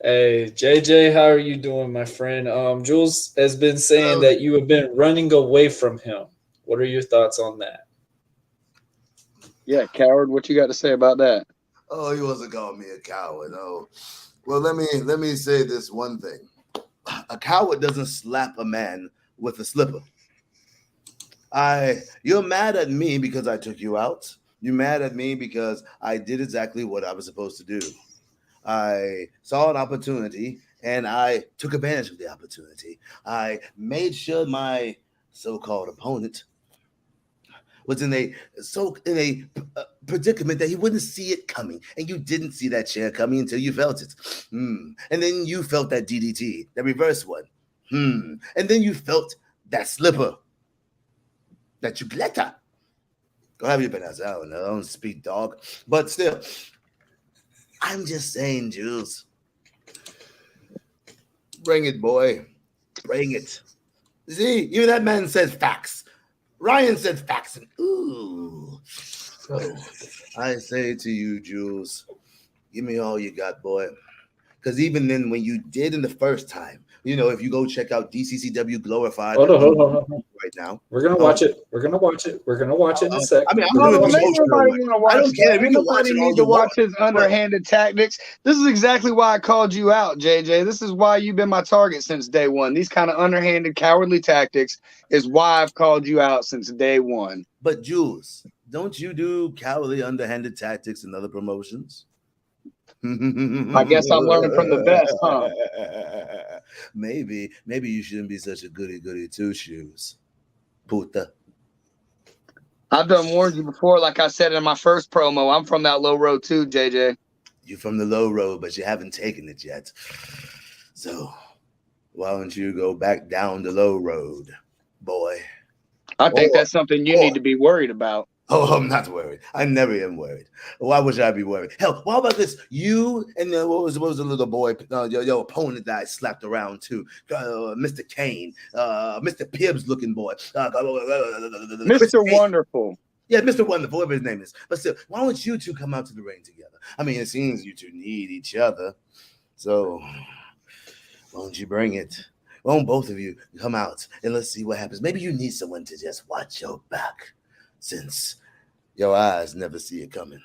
Hey, JJ, how are you doing, my friend? Jules has been saying that you have been running away from him. What are your thoughts on that? Yeah, coward. What you got to say about that? Oh, he wasn't calling me a coward. Oh, well, let me say this one thing. A coward doesn't slap a man with a slipper. You're mad at me because I took you out. You're mad at me because I did exactly what I was supposed to do. I saw an opportunity and I took advantage of the opportunity. I made sure my so-called opponent was in a predicament that he wouldn't see it coming, and you didn't see that chair coming until you felt it. And then you felt that DDT, that reverse one. And then you felt that slipper, that chuleta. Go have your penas. I don't speak dog, but still, I'm just saying, Jules. Bring it, boy. Bring it. See, even that man says facts. Ryan said facts. And ooh. So I say to you, Jules, give me all you got, boy. Because even then, when you did in the first time, if you go check out DCCW Glorified hold on. right now. We're going to watch it. We're going to watch it in a second. I mean, I don't care. We can watch it all you watch his underhanded tactics. This is exactly why I called you out, JJ. This is why you've been my target since day one. These kind of underhanded, cowardly tactics is why I've called you out since day one. But Jules, don't you do cowardly, underhanded tactics in other promotions? I guess I'm learning from the best, huh? Maybe you shouldn't be such a goody two shoes, puta. I've done warned you before, like I said in my first promo. I'm from that low road too, JJ. You're from the low road, but you haven't taken it yet. So why don't you go back down the low road, boy? I think that's something you need to be worried about. Oh, I'm not worried. I never am worried. Why would I be worried? Hell, what about this? You and what was the little boy, your opponent that I slapped around too, Mr. Kane, Mr. Pibbs looking boy, Mr. Wonderful. Yeah, Mr. Wonderful, whatever his name is. But still, why don't you two come out to the ring together? I mean, it seems you two need each other. So why don't you bring it? Why don't both of you come out and let's see what happens? Maybe you need someone to just watch your back, since your eyes never see it coming.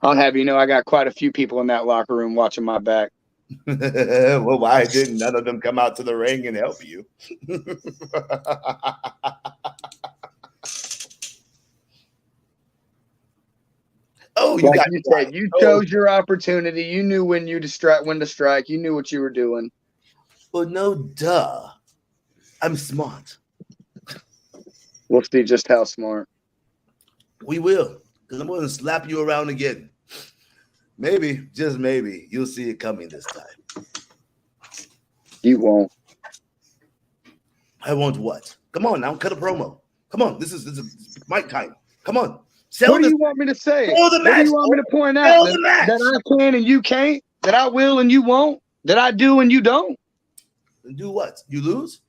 I'll have you know I got quite a few people in that locker room watching my back. Well, why didn't none of them come out to the ring and help you? Oh, you said you chose your opportunity. You knew when to strike. You knew what you were doing. Well, no, duh. I'm smart. We'll see just how smart. We will, because I'm going to slap you around again. Maybe, just maybe, you'll see it coming this time. You won't. I won't what? Come on now, cut a promo. Come on, this is mic time. Come on. What do you want me to say? Sell the What match. do you want me to point Sell out? the match. That I can and you can't? That I will and you won't? That I do and you don't? Do what? You lose?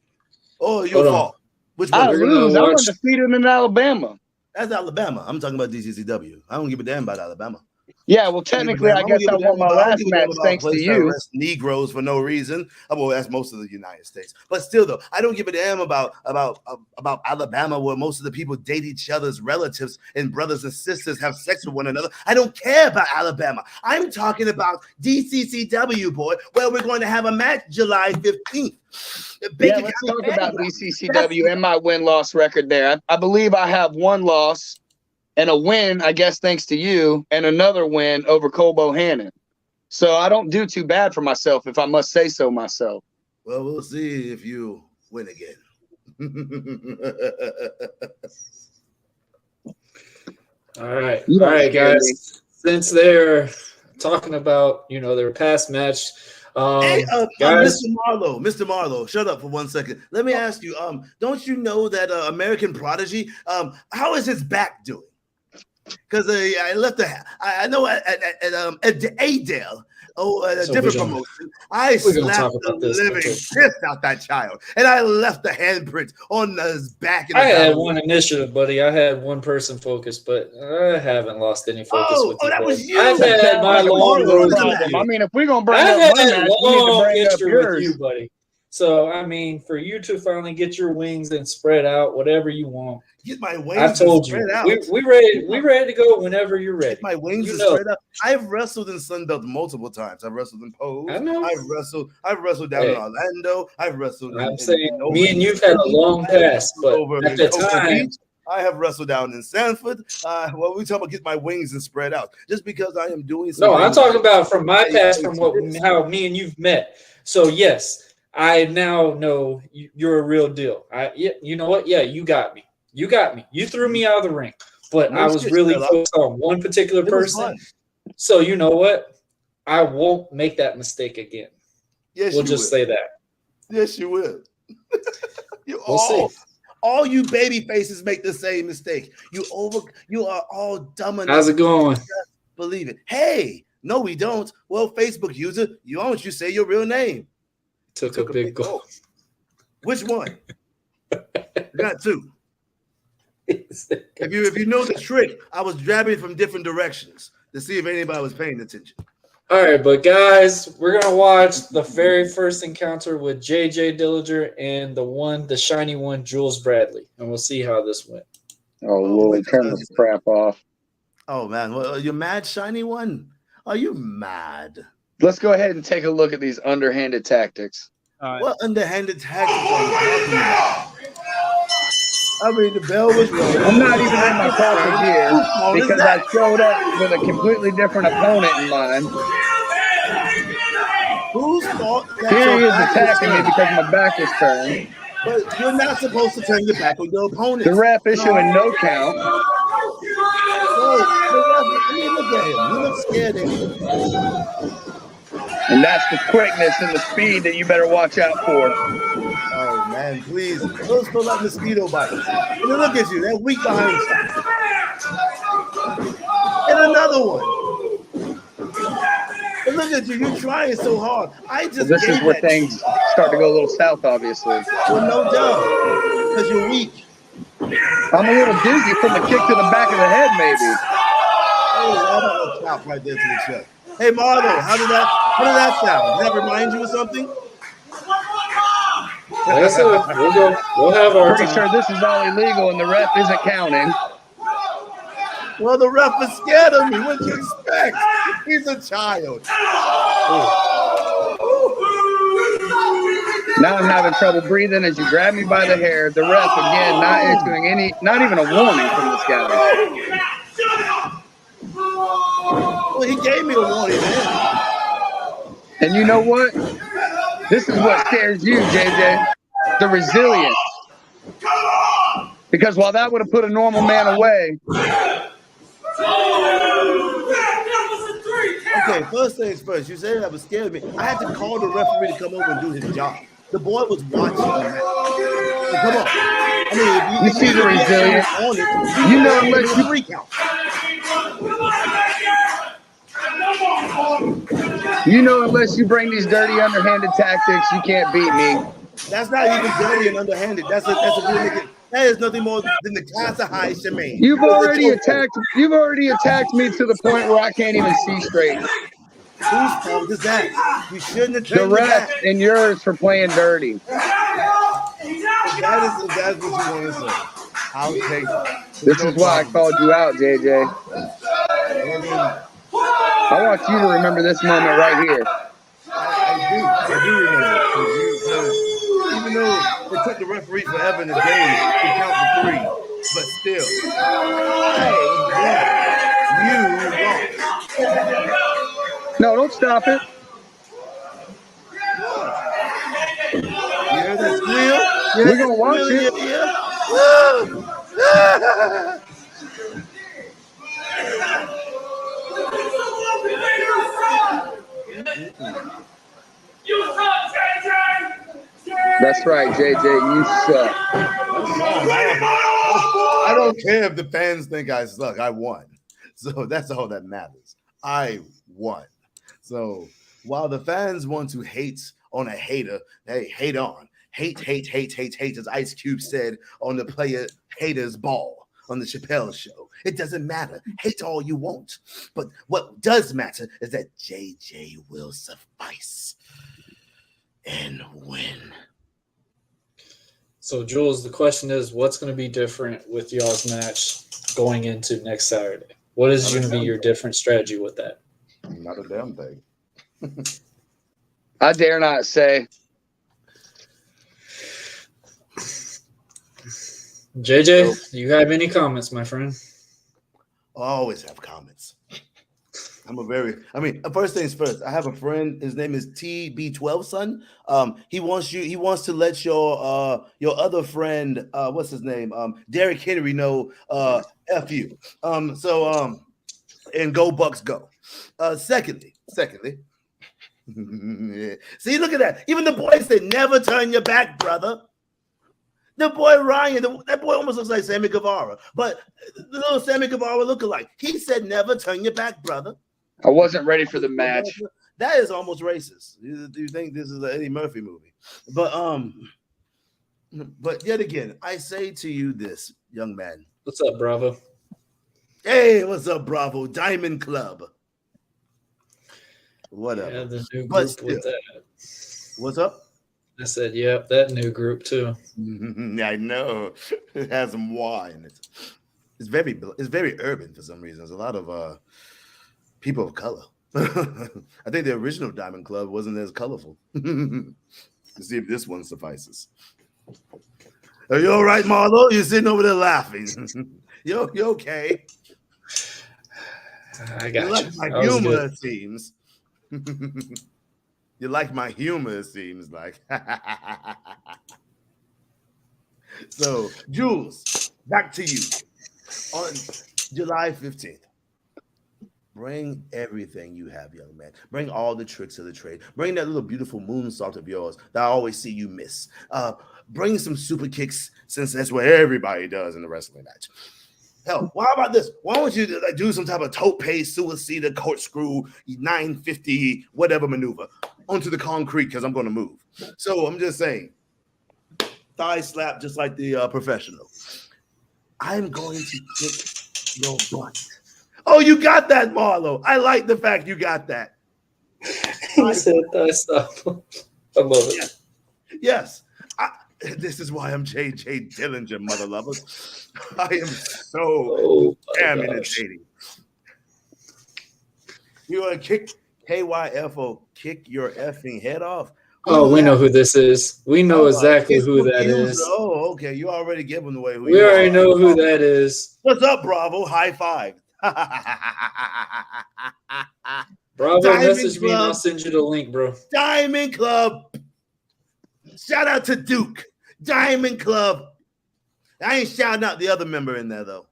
Or you Hold on. fall? Which one? I We're gonna lose. I'm watch- undefeated in Alabama. That's Alabama. I'm talking about DCCW. I don't give a damn about Alabama. Yeah, well, technically, I guess I won my last match thanks to you. Negroes for no reason. Well, that's most of the United States. But still, though, I don't give a damn about Alabama, where most of the people date each other's relatives and brothers and sisters have sex with one another. I don't care about Alabama. I'm talking about DCCW, boy, where we're going to have a match July 15th. Yeah, let's talk about DCCW and my win-loss record there. I believe I have one loss and a win, I guess, thanks to you, and another win over Cole Bohannon. So I don't do too bad for myself, if I must say so myself. Well, we'll see if you win again. All right, guys. Since they're talking about, their past match, hey, guys, Mr. Marlowe, shut up for 1 second. Let me ask you, don't you know that American Prodigy, how is his back doing? Because I left I know at Adele, a different promotion, I slapped the living piss out that child, and I left the handprint on his back. I had one initiative, buddy. I had one person focus, but I haven't lost any focus with you. That was you. I've had my long road problem. I mean, if we're gonna bring I've up had my match, we need to bring up history yours. with you, buddy. So, I mean, for you to finally get your wings and spread out, whatever you want. Get my wings. I've told you. We ready to go whenever you're ready. Get my wings spread out. I've wrestled in Sunbelt multiple times. I've wrestled in Pose. I know. I've wrestled down in Orlando. I've wrestled. I'm saying me and you've had a long past, but at the time. I have wrestled down in Sanford. Well, we talk about get my wings and spread out. Just because I am doing something. No, I'm talking about from my past, from how me and you've met. So yes, I now know you're a real deal. You know what? Yeah, you got me. You threw me out of the ring, but I was really focused on one particular person. So you know what? I won't make that mistake again. Yes, we'll just say that. Yes, you will. We'll see. All you baby faces make the same mistake. You are all dumb enough. How's it going? Believe it. Hey, no, we don't. Well, Facebook user, why don't you say your real name? Took a big goal. Which one? Got two. If you know the trick, I was grabbing from different directions to see if anybody was paying attention. All right, but guys, we're gonna watch the very first encounter with JJ Dillinger and the shiny one, Jules Bradley, and we'll see how this went. Oh Lord, turn this crap off. Oh man, well, you mad, shiny one? Are you mad? Let's go ahead and take a look at these underhanded tactics. What underhanded tactics are you talking about? I mean, the bell was ringing. I'm not even in my proper gear because I showed up with a completely different opponent in mind. Whose fault? Here he is attacking me because my back was turned. But you're not supposed to turn your back on your opponent. The ref issuing no count. Look at him. He looks scared of him. And that's the quickness and the speed that you better watch out for. Oh, man, please. Those feel like mosquito bites. And look at you. They're weak behind you. And another one. And look at you. You're trying so hard. This is where things start to go a little south, obviously. Well, no doubt. Because you're weak. I'm a little dizzy from the kick to the back of the head, maybe. Oh, how about a chop right there to the chest? Hey, Marlo, how did that sound? Does that remind you of something? That's it. We'll have our Pretty sure this is all illegal and the ref isn't counting. Well, the ref is scared of me. What do you expect? He's a child. Now I'm having trouble breathing as you grab me by the hair. The ref, again, not issuing not even a warning from this guy. Well, he gave me a warning, man. And you know what? This is what scares you, JJ. The resilience. Because while that would have put a normal man away. Okay, first things first. You said that was scared me. I had to call the referee to come over and do his job. The boy was watching the match. So come on. I mean, You see the resilience. You know, unless you 3 count. You know, unless you bring these dirty, underhanded tactics, you can't beat me. That's not even dirty and underhanded. That is nothing more than the class of high shemane. You've already attacked me to the point where I can't even see straight. Whose fault is that? You shouldn't have The turned your refs back. and yours for playing dirty. If that's what you want to say, I'll take it. This is why I called you out, JJ. I want you to remember this moment right here. I do remember. Even though it took the referee forever in the game to count the 3, but still, you lost. No, don't stop it. You hear that squeal? We're gonna watch it. That's right, JJ. You suck. I don't care if the fans think I suck. I won. So that's all that matters. I won. So while the fans want to hate on a hater, they hate on. Hate, as Ice Cube said on the Player Haters Ball on the Chappelle Show. It doesn't matter. Hate all you want. But what does matter is that JJ will suffice and win. So, Jules, the question is, what's going to be different with y'all's match going into next Saturday? What is going to be your different strategy with that? Not a damn thing. I dare not say. JJ, do you have any comments, my friend? I always have comments. First things first, I have a friend, his name is TB12 son. He wants to let your other friend, what's his name? Derrick Henry know F you. And go Bucks go. Secondly. See, look at that. Even the boy said, never turn your back, brother. The boy Ryan, that boy almost looks like Sammy Guevara, but the little Sammy Guevara lookalike. He said, never turn your back, brother. I wasn't ready for the match. That is almost racist. Do you think this is an Eddie Murphy movie? But yet again, I say to you this, young man. What's up, Bravo? Hey, what's up, Bravo? Diamond Club. Whatever. Yeah, the new group still, with that. What's up? I said, yep, that new group too. I know. It has some Y in it. It's very urban for some reason. There's a lot of people of color. I think the original Diamond Club wasn't as colorful. Let's see if this one suffices. Are you all right, Marlo? You're sitting over there laughing. You okay? I got you. Like my humor, it seems. You like my humor, it seems like. So, Jules, back to you. On July 15th, bring everything you have, young man. Bring all the tricks of the trade. Bring that little beautiful moonsault of yours that I always see you miss. Bring some super kicks, since that's what everybody does in the wrestling match. Hell, how about this? Why don't you do some type of tope, suicida, corkscrew, 950, whatever maneuver onto the concrete, because I'm going to move. So I'm just saying, thigh slap just like the professional. I'm going to kick your butt. Oh, you got that, Marlo. I like the fact you got that. He said thigh slap. I love it. Yes. This is why I'm JJ Dillinger, mother lovers. I am so damn entertaining. You want to kick KYFO, kick your effing head off? Oh, we know who this is. We know exactly who that is. Oh, okay. You already given away who we already know who that is. What's up, Bravo? High five. Bravo, message me and I'll send you the link, bro. Diamond Club. Shout out to Duke, Diamond Club. I ain't shouting out the other member in there, though.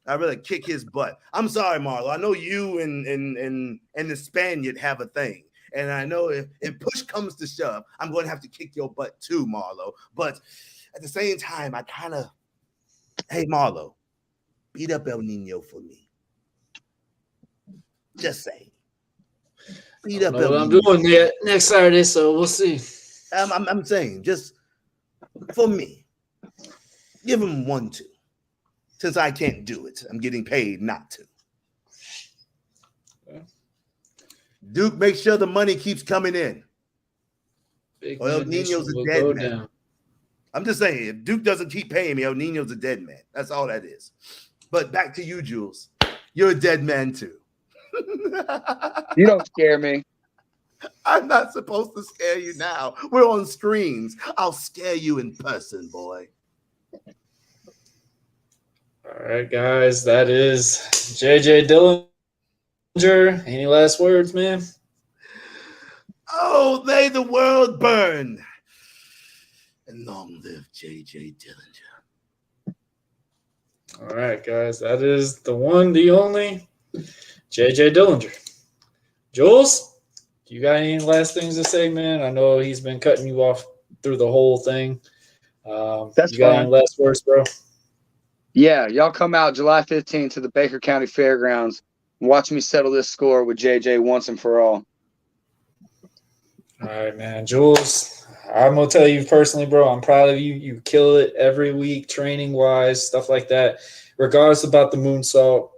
I'd rather kick his butt. I'm sorry, Marlo. I know you and the Spaniard have a thing. And I know if push comes to shove, I'm going to have to kick your butt too, Marlo. But at the same time, I kind of, hey, Marlo, beat up El Nino for me. Just saying. Beat up El Nino. I'm doing that next Saturday, so we'll see. I'm saying, just for me, give him 1-2. Since I can't do it, I'm getting paid not to. Okay. Duke, make sure the money keeps coming in. Or El Nino's a dead man. Down. I'm just saying, if Duke doesn't keep paying me, El Nino's a dead man. That's all that is. But back to you, Jules. You're a dead man too. You don't scare me. I'm not supposed to scare you now. We're on screens. I'll scare you in person, boy. All right, guys. That is JJ Dillinger. Any last words, man? Oh, may the world burn. And long live JJ Dillinger. All right, guys. That is the one, the only JJ Dillinger. Jules, do you got any last things to say, man? I know he's been cutting you off through the whole thing. That's you got fine. any last words, bro? Yeah, y'all come out July 15th to the Baker County Fairgrounds and watch me settle this score with JJ once and for all. All right, man. Jules, I'm going to tell you personally, bro, I'm proud of you. You kill it every week, training-wise, stuff like that. Regardless about the moonsault,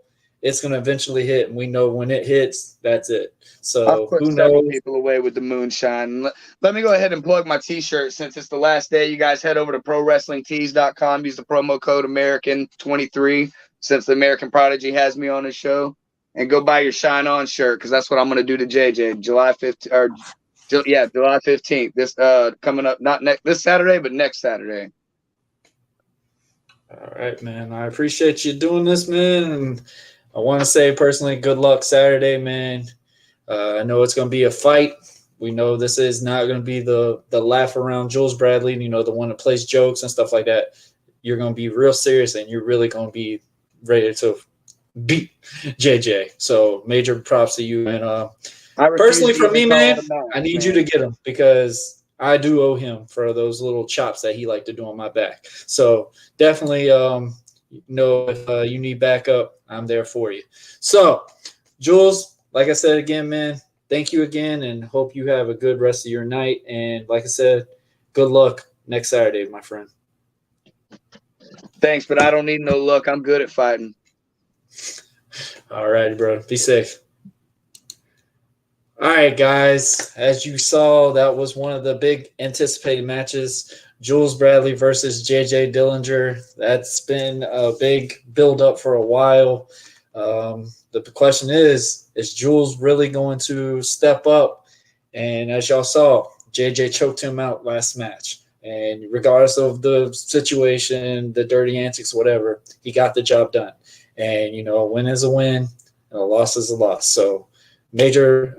it's going to eventually hit, and we know when it hits, that's it. So I've put who several knows? people away with the moonshine. Let me go ahead and plug my T-shirt since it's the last day. You guys head over to ProWrestlingTees.com. Use the promo code American23 since the American Prodigy has me on his show, and go buy your Shine On shirt because that's what I'm going to do to JJ July 15th. July 15th. This coming up not this Saturday, but next Saturday. All right, man. I appreciate you doing this, man. And I want to say personally, good luck Saturday, man. I know it's going to be a fight. We know this is not going to be the laugh around Jules Bradley, the one that plays jokes and stuff like that. You're going to be real serious, and you're really going to be ready to beat JJ. So major props to you. And personally, for me, man, I need you to get him because I do owe him for those little chops that he liked to do on my back. So definitely, if you need backup, I'm there for you. So, Jules, like I said again, man, thank you again, and hope you have a good rest of your night. And like I said, good luck next Saturday, my friend. Thanks, but I don't need no luck. I'm good at fighting. All right, bro. Be safe. All right, guys. As you saw, that was one of the big anticipated matches. Jules Bradley versus JJ Dillinger. That's been a big build-up for a while. The question is Jules really going to step up? And as y'all saw, JJ choked him out last match. And regardless of the situation, the dirty antics, whatever, he got the job done. And, a win is a win, and a loss is a loss. So major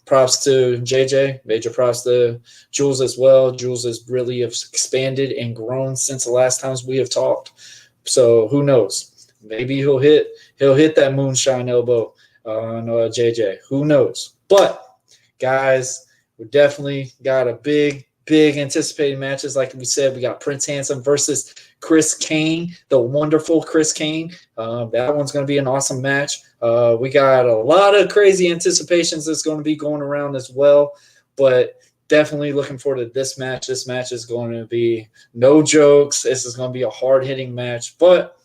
props to JJ, major props to Jules as well. Jules has really expanded and grown since the last times we have talked. So who knows? Maybe he'll hit that moonshine elbow on JJ. Who knows? But guys, we definitely got a big anticipated matches. Like we said, we got Prince Handsome versus Chris Kane, the wonderful Chris Kane. That one's going to be an awesome match. We got a lot of crazy anticipations that's going to be going around as well, but definitely looking forward to this match. This match is going to be no jokes. This is going to be a hard-hitting match. But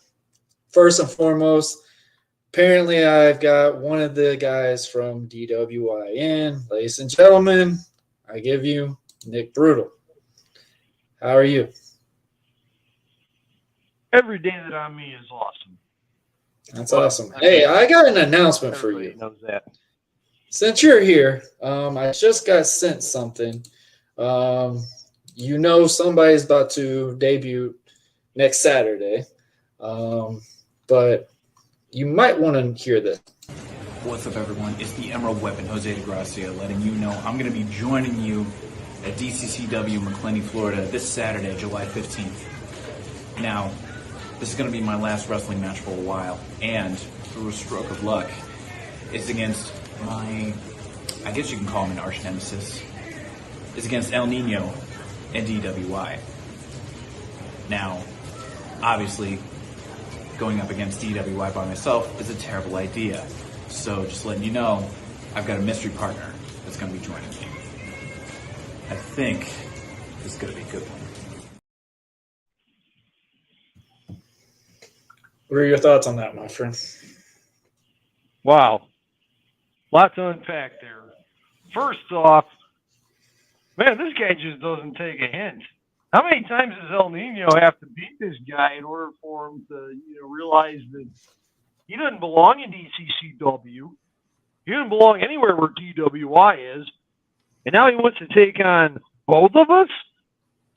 first and foremost, apparently I've got one of the guys from DWIN. Ladies and gentlemen, I give you Nick Brutal. How are you? Every day that I'm me is awesome. That's awesome. Hey, I got an announcement for you. Knows that. Since you're here, I just got sent something. Somebody's about to debut next Saturday, but you might want to hear this. What's up, everyone? It's the Emerald Weapon, Jose de Gracia, letting you know I'm going to be joining you at DCCW McClenny, Florida this Saturday, July 15th. Now, this is going to be my last wrestling match for a while, and through a stroke of luck, it's against my, I guess you can call him an arch nemesis. It's against El Nino and DWI. Now, obviously, going up against DWI by myself is a terrible idea. So just letting you know, I've got a mystery partner that's going to be joining me. I think this is going to be a good one. What are your thoughts on that, my friend? Wow. Lot to unpack there. First off, man, this guy just doesn't take a hint. How many times does El Nino have to beat this guy in order for him to, realize that he doesn't belong in DCCW? He doesn't belong anywhere where DWI is. And now he wants to take on both of us?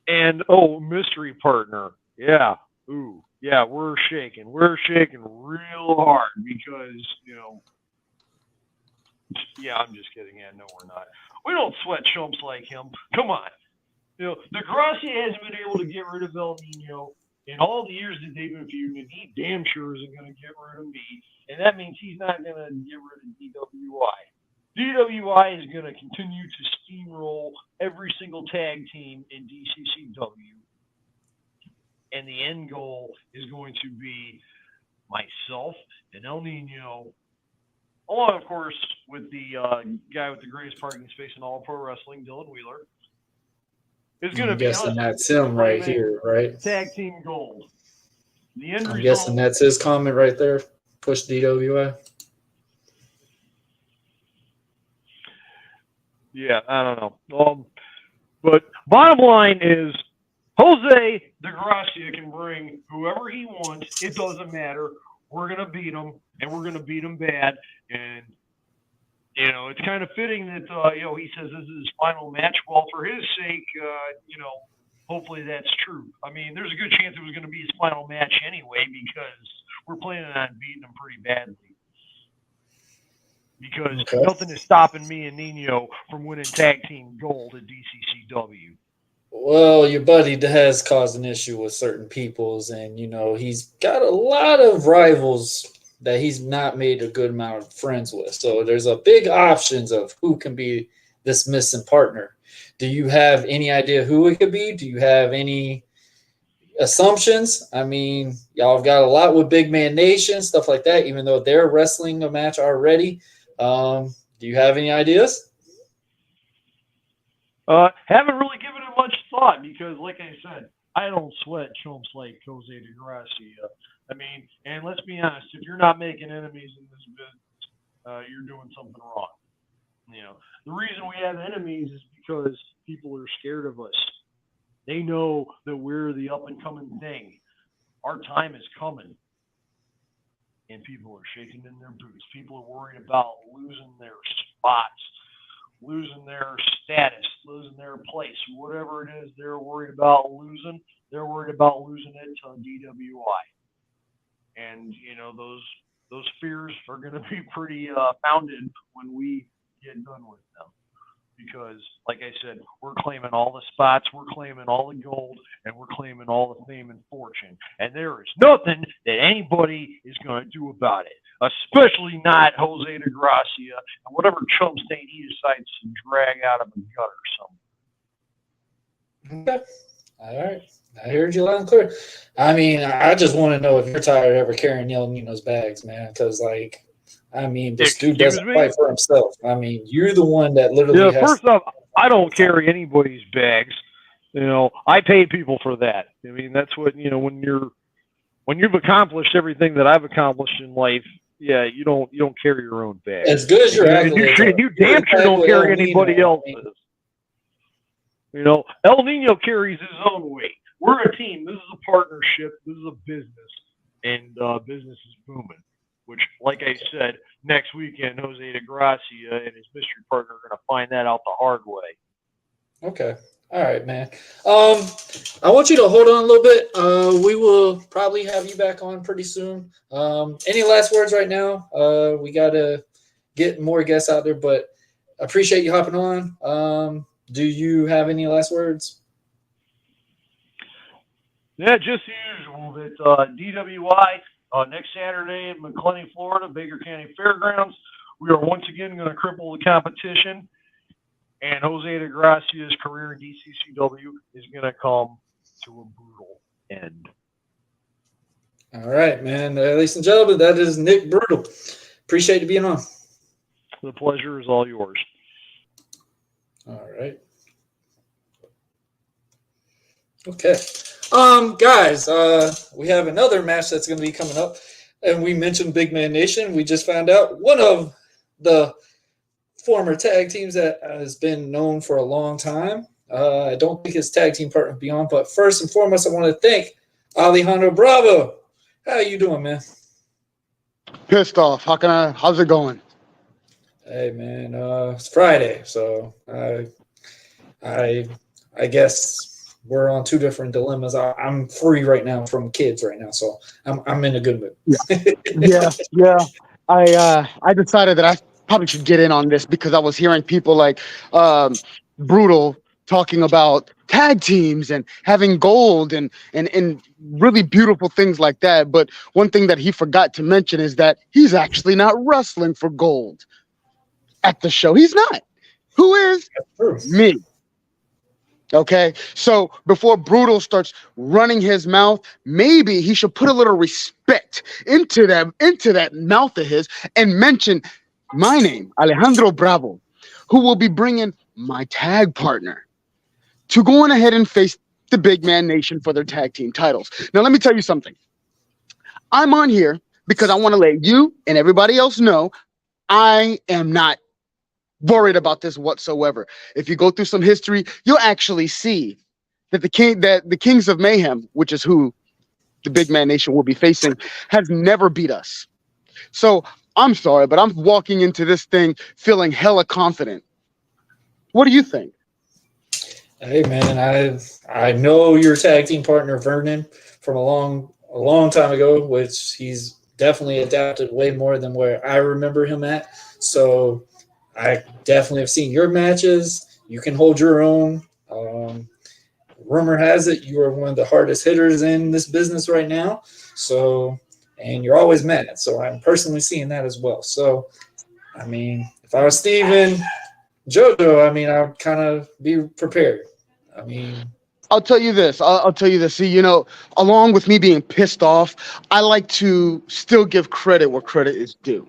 And, mystery partner. Yeah. Ooh. Yeah, we're shaking. We're shaking real hard because, yeah, I'm just kidding. Yeah, no, we're not. We don't sweat chumps like him. Come on. Degrassi hasn't been able to get rid of El Nino in all the years that they've been feuding, and he damn sure isn't going to get rid of me. And that means he's not going to get rid of DWI. DWI is going to continue to steamroll every single tag team in DCCW. And the end goal is going to be myself and El Nino, along, of course, with the guy with the greatest parking space in all pro wrestling, Dylan Wheeler. It's going to be guessing that's him right here, right? Tag team gold. The end I'm guessing that's his comment right there. Push DWI. Yeah, I don't know. But bottom line is, Jose DeGracia can bring whoever he wants. It doesn't matter. We're going to beat him, and we're going to beat him bad. And, it's kind of fitting that, he says this is his final match. Well, for his sake, hopefully that's true. I mean, there's a good chance it was going to be his final match anyway because we're planning on beating him pretty badly. Because nothing is stopping me and Nino from winning tag team gold at DCCW. Well, your buddy has caused an issue with certain peoples, and he's got a lot of rivals that he's not made a good amount of friends with. So there's a big options of who can be this missing partner. Do you have any idea who it could be? Do you have any assumptions? I mean, y'all have got a lot with Big Man Nation, stuff like that, even though they're wrestling a match already. Do you have any ideas? Haven't really given it much thought because, like I said, I don't sweat chumps like Jose DeGracia. I mean, and let's be honest, if you're not making enemies in this business, you're doing something wrong. The reason we have enemies is because people are scared of us. They know that we're the up-and-coming thing. Our time is coming. And people are shaking in their boots. People are worried about losing their spots, losing their status, losing their place, whatever it is they're worried about losing. They're worried about losing it to DWI. And, those fears are going to be pretty founded when we get done with them. Because, like I said, we're claiming all the spots, we're claiming all the gold, and we're claiming all the fame and fortune. And there is nothing that anybody is going to do about it, especially not Jose DeGracia and whatever chump stain he decides to drag out of the gutter somewhere. Okay. All right. I heard you loud and clear. I mean, I just want to know if you're tired of ever carrying El Nino's bags, man, because, this dude doesn't fight for himself. I mean, you're the one that literally has... First off, I don't carry anybody's bags. I pay people for that. I mean, that's what, when you've accomplished everything that I've accomplished in life, yeah, you don't carry your own bags. As good as your accolades you damn sure don't carry anybody else's. El Nino carries his own weight. We're a team. This is a partnership. This is a business. And business is booming. Which, like I said, next weekend, Jose DeGracia and his mystery partner are going to find that out the hard way. Okay. All right, man. I want you to hold on a little bit. We will probably have you back on pretty soon. Any last words right now? We got to get more guests out there, but I appreciate you hopping on. do you have any last words? Yeah, just the usual. That DWI next Saturday in McClenny, Florida, Baker County Fairgrounds. We are once again going to cripple the competition, and Jose de Gracia's career in DCCW is going to come to a brutal end. All right, man. Ladies and gentlemen, that is Nick Brutal. Appreciate you being on. The pleasure is all yours. All right. Okay. Guys, we have another match that's going to be coming up, and we mentioned Big Man Nation. We just found out one of the former tag teams that has been known for a long time. I don't think his tag team partner will be on, but first and foremost, I want to thank Alejandro Bravo. How you doing, man? Pissed off. How's it going? Hey, man, it's Friday, so I guess we're on two different dilemmas. I'm free right now from kids right now, so I'm in a good mood. Yeah. I decided that I probably should get in on this because I was hearing people like Brutal talking about tag teams and having gold and really beautiful things like that. But one thing that he forgot to mention is that he's actually not wrestling for gold at the show. He's not. Who is? Me. Okay, so before Brutal starts running his mouth, maybe he should put a little respect into that mouth of his and mention my name, Alejandro Bravo, who will be bringing my tag partner to go on ahead and face the Big Man Nation for their tag team titles. Now, let me tell you something. I'm on here because I want to let you and everybody else know I am not worried about this whatsoever. If you go through some history, you'll actually see that the Kings of Mayhem, which is who the Big Man Nation will be facing, has never beat us. So I'm sorry, but I'm walking into this thing feeling hella confident. What do you think? Hey, man, I know your tag team partner Vernon from a long time ago, which he's definitely adapted way more than where I remember him at. So I definitely have seen your matches. You can hold your own. Rumor has it you are one of the hardest hitters in this business right now. So, and you're always mad. So I'm personally seeing that as well. So, I mean, if I was Steven, JoJo, I mean, I'd kind of be prepared. I mean, I'll tell you this. I'll tell you this. See, along with me being pissed off, I like to still give credit where credit is due.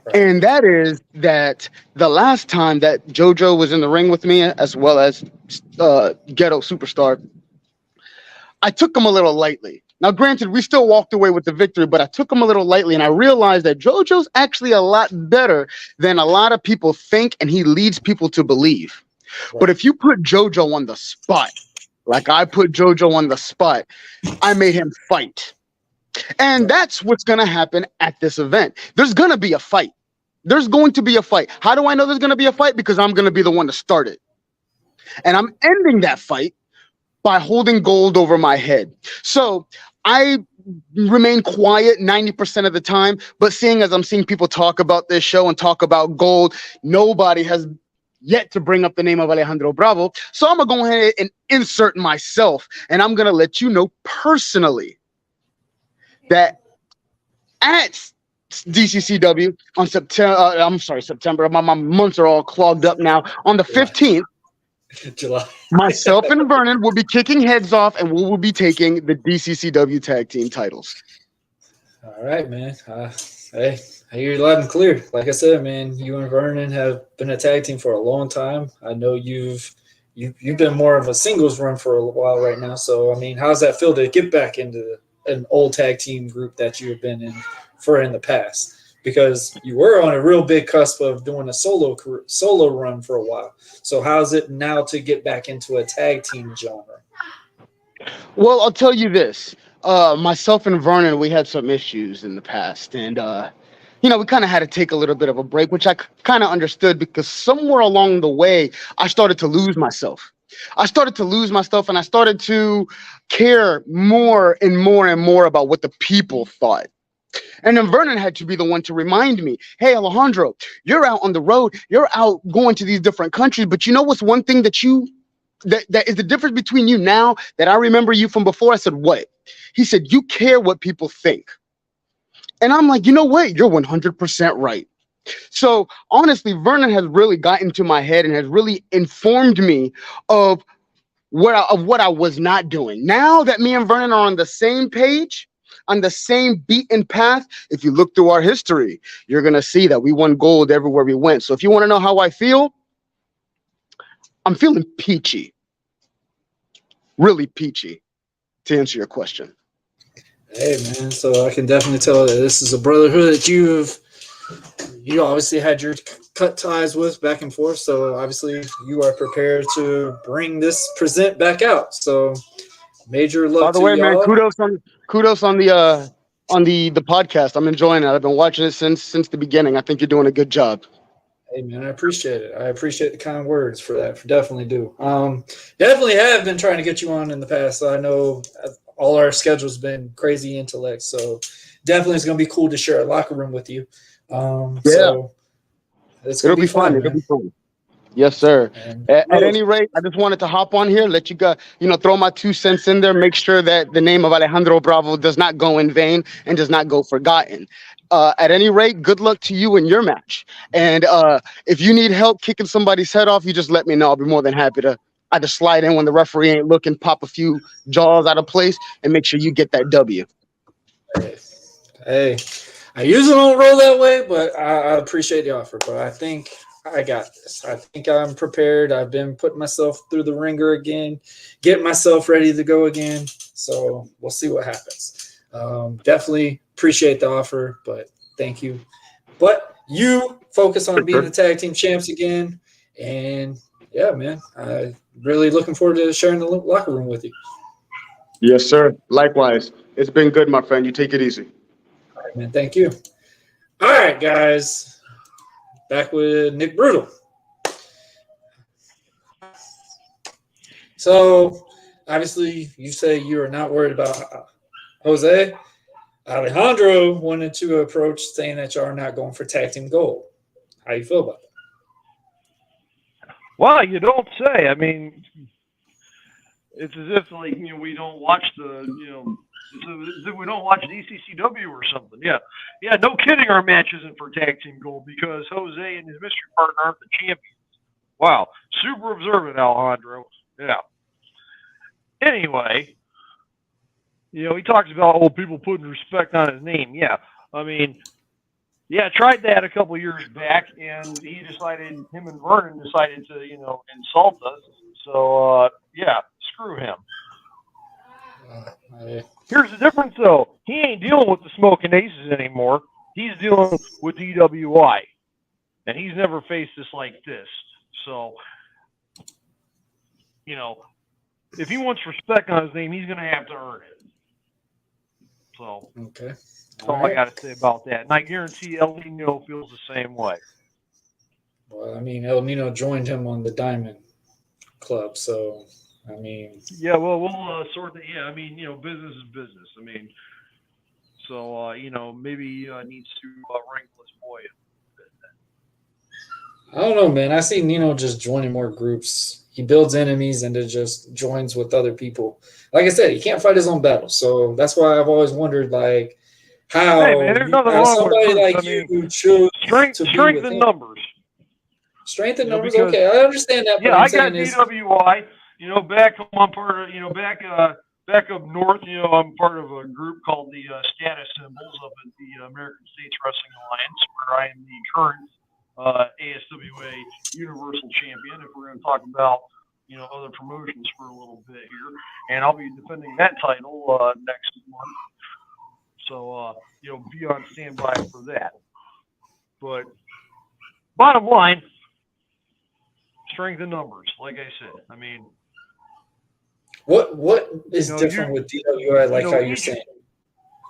Right. And that is that the last time that JoJo was in the ring with me, as well as Ghetto Superstar, I took him a little lightly. Now, granted, we still walked away with the victory, but I took him a little lightly, and I realized that JoJo's actually a lot better than a lot of people think, and he leads people to believe. Right. But if you put JoJo on the spot, like I put JoJo on the spot, I made him fight. And that's what's going to happen at this event. There's going to be a fight. There's going to be a fight. How do I know there's going to be a fight? Because I'm going to be the one to start it. And I'm ending that fight by holding gold over my head. So I remain quiet 90% of the time. But seeing as I'm seeing people talk about this show and talk about gold, nobody has yet to bring up the name of Alejandro Bravo. So I'm going to go ahead and insert myself. And I'm going to let you know personally that at DCCW on September. My months are all clogged up now. On the 15th, July, myself and Vernon will be kicking heads off, and we will be taking the DCCW tag team titles. All right, man. Hey, I hear you loud and clear. Like I said, man, you and Vernon have been a tag team for a long time. I know you've been more of a singles run for a while right now. So, I mean, how does that feel to get back into an old tag team group that you have been in the past? Because you were on a real big cusp of doing a solo run for a while. So how's it now to get back into a tag team genre? Well, I'll tell you this. Myself and Vernon, we had some issues in the past. And, we kind of had to take a little bit of a break, which I kind of understood because somewhere along the way, I started to lose myself. And I started to care more and more and more about what the people thought. And then Vernon had to be the one to remind me, hey, Alejandro, you're out on the road. You're out going to these different countries. But you know what's one thing that that is the difference between you now that I remember you from before? I said, what? He said, you care what people think. And I'm like, you know what? You're 100% right. So honestly, Vernon has really gotten to my head and has really informed me of what I was not doing. Now that me and Vernon are on the same page, on the same beaten path, if you look through our history, you're going to see that we won gold everywhere we went. So if you want to know how I feel, I'm feeling peachy. Really peachy, to answer your question. Hey, man. So I can definitely tell that this is a brotherhood that you obviously had your cut ties with back and forth. So obviously you are prepared to bring this present back out. So major love By the to way, man, y'all. kudos on the podcast. I'm enjoying it. I've been watching it since the beginning. I think you're doing a good job. Hey, man, I appreciate it. I appreciate the kind words for that. Definitely do. Definitely have been trying to get you on in the past. So I know all our schedules been crazy intellect. So definitely it's going to be cool to share a locker room with you. So it's going to be fun, man. It'll be fun. Yes, sir. And At any rate, I just wanted to hop on here, let you go, throw my 2 cents in there, make sure that the name of Alejandro Bravo does not go in vain and does not go forgotten. At any rate, good luck to you in your match. And if you need help kicking somebody's head off, you just let me know. I'll be more than happy to just slide in when the referee ain't looking, pop a few jaws out of place, and make sure you get that W. Hey, I usually don't roll that way, but I appreciate the offer. But I think I got this. I think I'm prepared. I've been putting myself through the ringer again, getting myself ready to go again. So we'll see what happens. Definitely appreciate the offer, but thank you. But you focus on being the tag team champs again. And yeah, man, I'm really looking forward to sharing the locker room with you. Yes, sir. Likewise. It's been good, my friend. You take it easy. All right, man. Thank you. All right, guys. Back with Nick Brutal. So, obviously, you say you are not worried about Jose. Alejandro wanted to approach saying that you are not going for tag team gold. How you feel about that? Well, you don't say. I mean, it's as if we don't watch as if we don't watch DCCW or something. Yeah. No kidding. Our match isn't for tag team gold because Jose and his mystery partner aren't the champions. Wow, super observant, Alejandro. Yeah. Anyway, he talks about people putting respect on his name. Yeah, I mean, I tried that a couple years back, and him and Vernon decided to insult us. So screw him. Here's the difference, though. He ain't dealing with the Smoking Aces anymore. He's dealing with DWI, and he's never faced this like this. So, if he wants respect on his name, he's going to have to earn it. So, okay. That's all I got to say about that. And I guarantee El Nino feels the same way. Well, I mean, El Nino joined him on the Diamond Club, so, I mean. Yeah, well, we'll sort that. Yeah, I mean, business is business. I mean, so, maybe he needs to wrangle his boy. I don't know, man. I see Nino just joining more groups. He builds enemies and then just joins with other people. Like I said, he can't fight his own battles. So that's why I've always wondered, how somebody like you chose strength in numbers. Strength in numbers. Okay, I understand that. Yeah, I got DWI. Back home, I'm part of. Back up north, I'm part of a group called the Status Symbols up at the American States Wrestling Alliance, where I am the current ASWA Universal Champion. If we're going to talk about other promotions for a little bit here, and I'll be defending that title next month. So be on standby for that. But bottom line, strength in numbers. Like I said, I mean, what is different with DWI? How you're saying,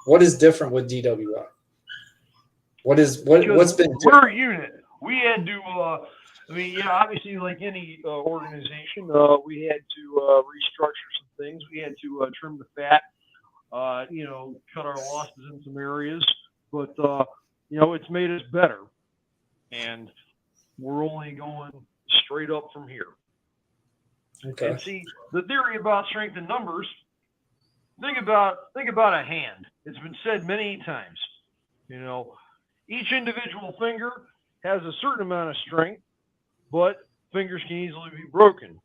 what is different with DWI? What's been different? We're a unit. We had to, obviously, like any organization, we had to restructure some things. We had to trim the fat, cut our losses in some areas. but it's made us better, and we're only going straight up from here. Okay. And see, the theory about strength in numbers. Think about a hand. It's been said many times. Each individual finger has a certain amount of strength, but fingers can easily be broken.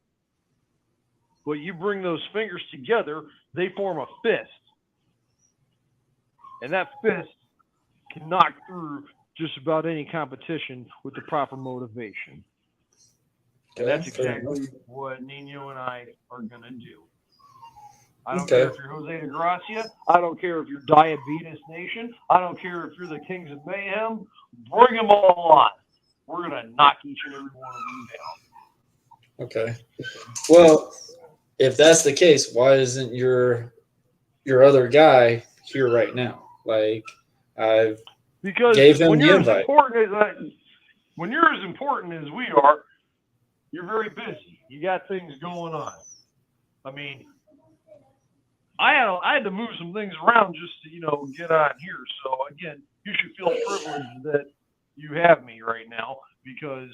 But you bring those fingers together, they form a fist. And that fist can knock through just about any competition with the proper motivation. And that's exactly what Nino and I are going to do. I don't care if you're Jose de Gracia. I don't care if you're Diabetes Nation. I don't care if you're the Kings of Mayhem. Bring them all on. We're going to knock each and every one of them down. Okay. Well, if that's the case, why isn't your other guy here right now? Like, because gave him when the you're invite. When you're as important as we are, you're very busy. You got things going on. I mean, I had to move some things around just to, get on here. So, again, you should feel privileged that you have me right now because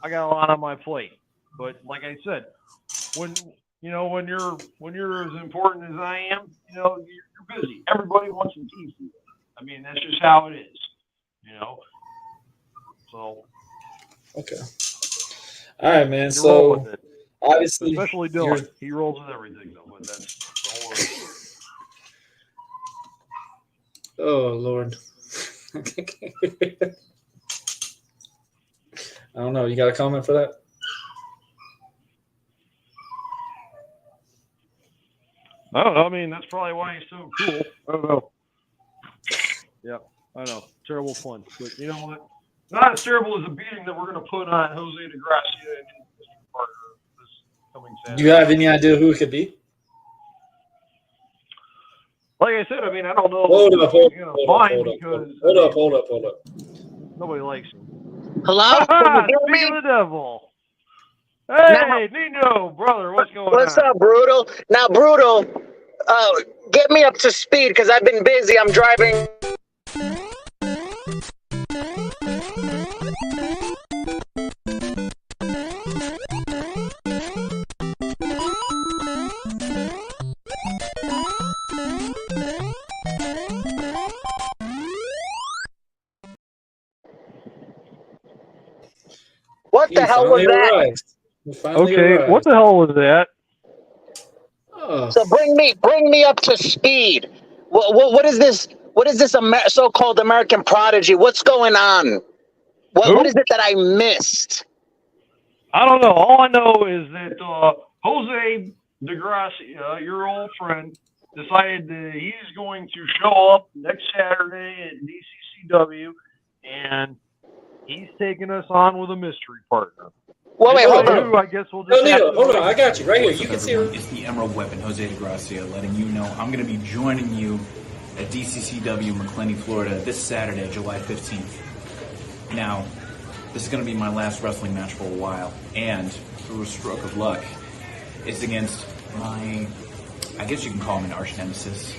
I got a lot on my plate. But like I said, when you're as important as I am, you're busy. Everybody wants to tease you. I mean, that's just how it is, So. Okay. All right, man. You so. roll with it. Obviously, especially Dylan. He rolls with everything, though. But that's the whole Oh, Lord. I don't know. You got a comment for that? I don't know. I mean, that's probably why he's so cool. I don't know. Yeah, I know. Terrible fun. But you know what? Not as terrible as the beating that we're going to put on Jose de Gracia and his partner this coming Saturday. Do you have any idea who it could be? Like I said, I mean, I don't know. Hold up. Nobody likes him. Hello? Can you hear Speaking of the devil. Hey, Nino, brother, what's going on? What's up, Brutal? Now, Brutal, get me up to speed because I've been busy. I'm driving. What the hell was that? Okay, what the hell was that? Oh. So bring me up to speed. What is this? What is this so-called American prodigy? What's going on? What is it that I missed? I don't know. All I know is that Jose de Gracia, your old friend, decided that he's going to show up next Saturday at DCCW, and he's taking us on with a mystery partner. Well, wait, hold on. I guess we'll just hold on. I got you right here. You can see her. It's the Emerald Weapon, Jose de Gracia, letting you know I'm going to be joining you at DCCW McClenny, Florida, this Saturday, July 15th. Now, this is going to be my last wrestling match for a while, and through a stroke of luck, it's against my, I guess you can call him an arch nemesis.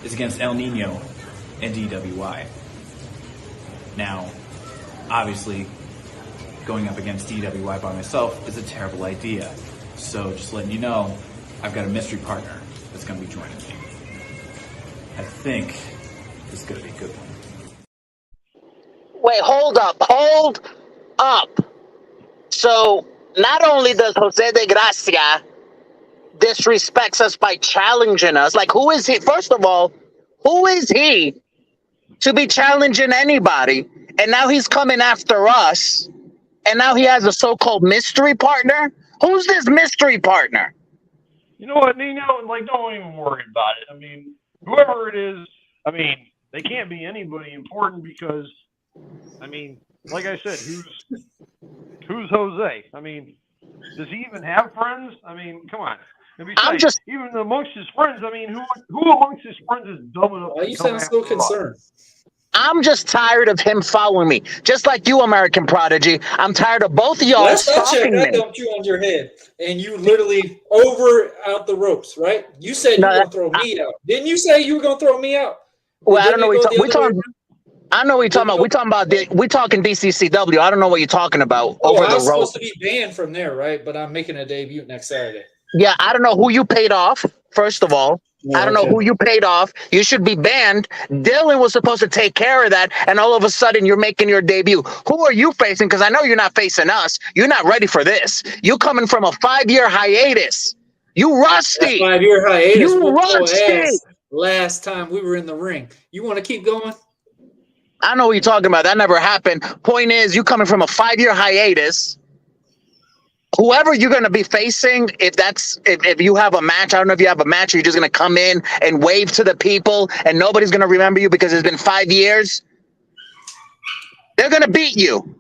It's against El Nino and DWI. Now, obviously, going up against DWI by myself is a terrible idea. So just letting you know, I've got a mystery partner that's going to be joining me. I think this is going to be a good one. Wait, hold up. So not only does Jose de Gracia disrespects us by challenging us, like who is he? First of all, who is he to be challenging anybody? And now he's coming after us. And now he has a so-called mystery partner. Who's this mystery partner? You know what, Nino? Like, don't even worry about it. I mean, whoever it is, I mean, they can't be anybody important because, I mean, like I said, who's Jose? I mean, does he even have friends? I mean, come on. And besides, even amongst his friends, I mean, who amongst his friends is dumb enough? Why you sound so concerned? I'm just tired of him following me. Just like you, American Prodigy. I'm tired of both of y'all stalking me. That dumped you on your head, and you literally out the ropes, right? You said you were going to throw me out. Didn't you say you were going to throw me out? Well, I don't Didn't know it what you're go talking. the We other way talking. around? I know what you're talking about. We talking DCCW. I don't know what you're talking about Oh, over I the was road. supposed to be banned from there, right? But I'm making a debut next Saturday. Yeah, I don't know who you paid off. First of all, I don't know who you paid off. You should be banned. Dylan was supposed to take care of that, and all of a sudden you're making your debut. Who are you facing? Because I know you're not facing us. You're not ready for this. You coming from a 5-year hiatus. You rusty. That 5-year hiatus You whooped your rusty. ass last time we were in the ring. You want to keep going? I know what you're talking about. That never happened. Point is, you coming from a 5-year hiatus. Whoever you're going to be facing, if you have a match, I don't know if you have a match, or you're just going to come in and wave to the people and nobody's going to remember you because it's been 5 years. They're going to beat you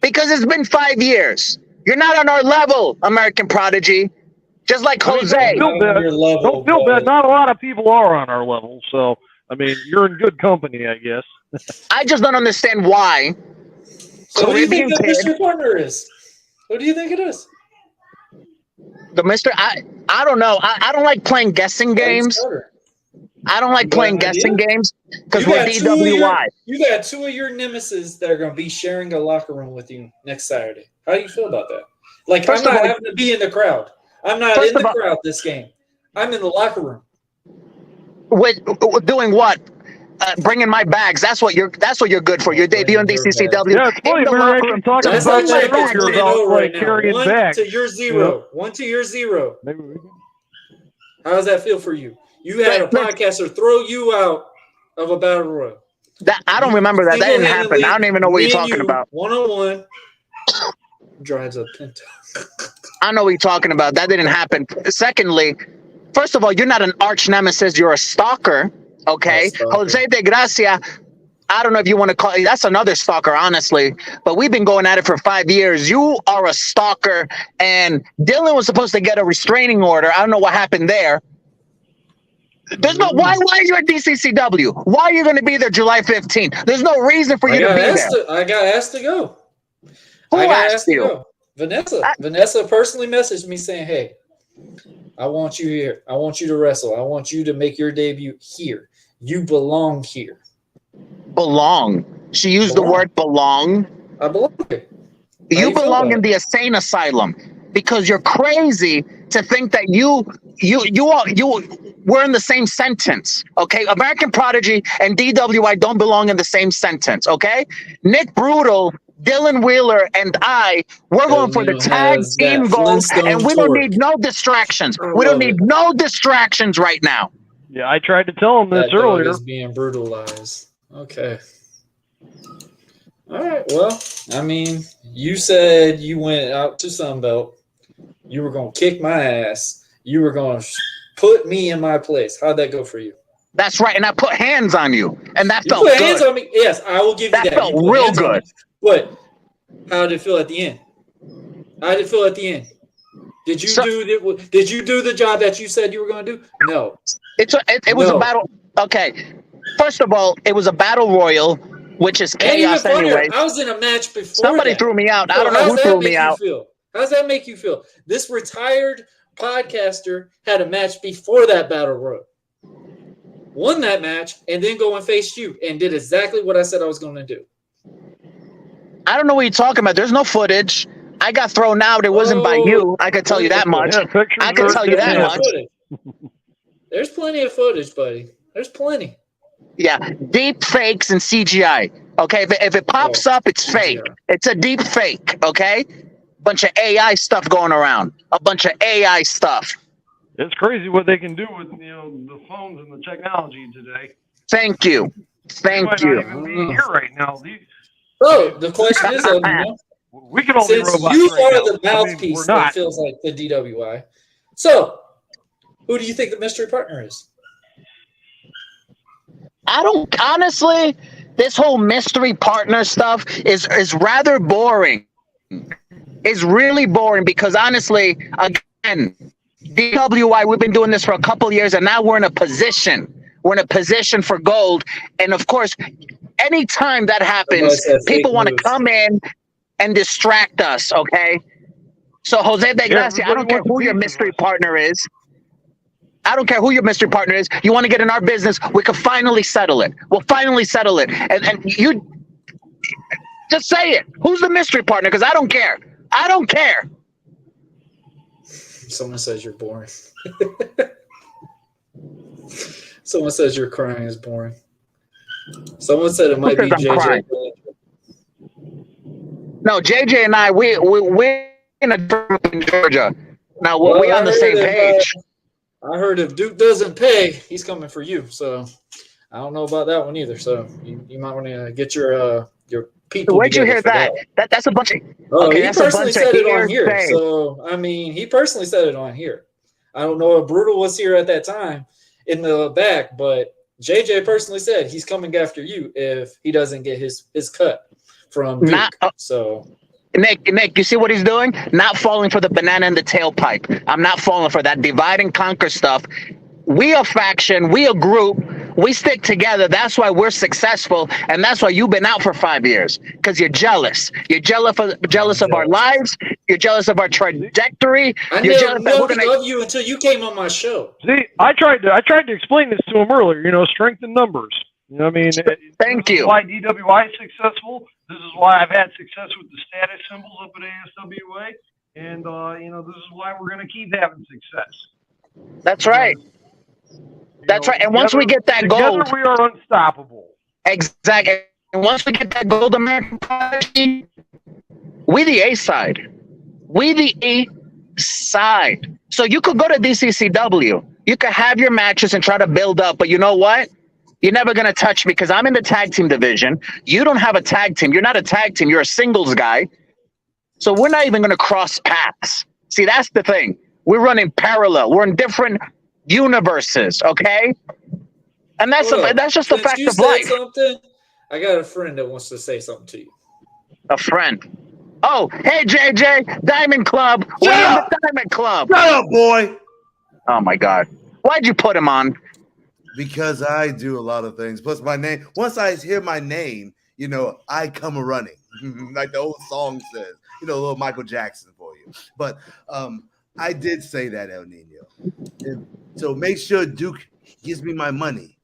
because it's been 5 years. You're not on our level, American Prodigy. Just like Jose. Don't feel bad. Not a lot of people are on our level, so I mean, you're in good company, I guess. I just don't understand why. So who do you think Caribbean the kid, mystery partner is? Who do you think it is? the Mister. I don't know. I don't like playing guessing games. I don't like playing guessing games because we're DWI. You got 2 of your nemesis that are going to be sharing a locker room with you next Saturday. How do you feel about that? Like, First I'm of not all- having to be in the crowd. I'm not First in the of all- crowd this game. I'm in the locker room. With doing what? Bringing my bags. That's what you're good for. Your debut in DCCW. Yeah, it's funny. In the We were locker actually room. talking That's about not that like it's earlier 1-0 about right now. carrying 1 bags. to your 0. 1 to your 0. Maybe we can. How does that feel for you? You had a podcaster throw you out of a battle royal. That I don't remember that. That didn't happen. I don't even know what you're talking about. 1-on-1 drives a Pinto. I know what you're talking about. That didn't happen. Secondly, first of all, you're not an arch nemesis. You're a stalker. Okay, Jose de Gracia. I don't know if you want to call it. That's another stalker, honestly. But we've been going at it for 5 years. You are a stalker, and Dylan was supposed to get a restraining order. I don't know what happened there. There's no why are you at DCCW? Why are you going to be there July 15th? There's no reason for you to be there. I got asked to go. Who I got asked asked to you? go. Vanessa. Vanessa personally messaged me saying, "Hey, I want you here. I want you to wrestle. I want you to make your debut here. You belong here." Belong. She used the word belong. I belong here. You belong in the insane asylum because you're crazy to think that we're in the same sentence. Okay, American Prodigy and DWI don't belong in the same sentence. Okay, Nick Brutal, Dylan Wheeler, and we're going for the tag team gold, and we don't need no distractions. We don't need no distractions right now. Yeah, I tried to tell him this That dog earlier. is being brutalized. Okay. All right. Well, I mean, you said you went out to Sunbelt. You were going to kick my ass. You were going to put me in my place. How'd that go for you? That's right, and I put hands on you, and that You felt put good. hands on me. Yes, I will give you that. That felt You put real hands on good. me. But how did it feel at the end? How did it feel at the end? Did you do the job that you said you were going to do? No. It was a battle. Okay, first of all, it was a battle royal, which is chaos anyway. I was in a match before. Somebody threw me out. I don't know who threw me out. How does that make you feel? This retired podcaster had a match before that battle royal, won that match, and then go and face you, and did exactly what I said I was going to do. I don't know what you're talking about. There's no footage. I got thrown out. It wasn't by you. I could tell you that much. Yeah, I can tell you that much. There's plenty of footage, buddy. There's plenty. Yeah, deep fakes and CGI. Okay, if it pops up, it's fake. It's a deep fake. Okay, bunch of AI stuff going around. A bunch of AI stuff. It's crazy what they can do with the phones and the technology today. Thank you. Thank you. Might not even be here right now. Bro, the question is, we can all be since robots you right are now. the mouthpiece that feels like the DWI. So, who do you think the mystery partner is? I don't honestly. This whole mystery partner stuff is rather boring. It's really boring because honestly, again, DWI, we've been doing this for a couple years, and now we're in a position. We're in a position for gold, and of course, anytime that happens, people want to come in and distract us. Okay, so Jose de Gracia, I don't care who your mystery partner is. I don't care who your mystery partner is. You want to get in our business, we can finally settle it. We'll finally settle it. And you just say it. Who's the mystery partner? Because I don't care. I don't care. Someone says you're boring. Someone says your crying is boring. Someone said it might be JJ. No, JJ and I, we're in a group in Georgia. Now, we're on the same page. I heard if Duke doesn't pay, he's coming for you. So I don't know about that one either. So you might want to get your people. Where'd you hear that? That's a bunch of. Oh, okay, he that's personally said it on here. Thing. So I mean, he personally said it on here. I don't know if Brutal was here at that time in the back, but JJ personally said he's coming after you if he doesn't get his cut from Duke. So. Nick, you see what he's doing? Not falling for the banana in the tailpipe. I'm not falling for that divide and conquer stuff. We a faction, we a group, we stick together. That's why we're successful, and that's why you've been out for 5 years, because you're jealous. You're jealous of our lives. You're jealous of our trajectory. You're jealous that we're gonna love you until you came on my show. See, I tried to explain this to him earlier. You know, strength in numbers. You know what I mean? Thank you. This is why DWI is successful. This is why I've had success with the status symbols up at ASWA. And, you know, this is why we're going to keep having success. That's right. That's right. And once we get that gold. Together we are unstoppable. Exactly. And once we get that gold American party, we the A side. We the E side. So you could go to DCCW. You could have your matches and try to build up. But you know what? You're never going to touch me because I'm in the tag team division. You don't have a tag team. You're not a tag team. You're a singles guy. So we're not even going to cross paths. See, that's the thing. We're running parallel. We're in different universes, okay? And that's just the fact of life. Something, I got a friend that wants to say something to you. A friend. Oh, hey, JJ, Diamond Club. We're in the Diamond Club. Shut up, boy. Oh, my God. Why'd you put him on? Because I do a lot of things. Plus my name. Once I hear my name, you know, I come a running. Like the old song says. You know, a little Michael Jackson for you. But I did say that, El Nino. And so make sure Duke gives me my money,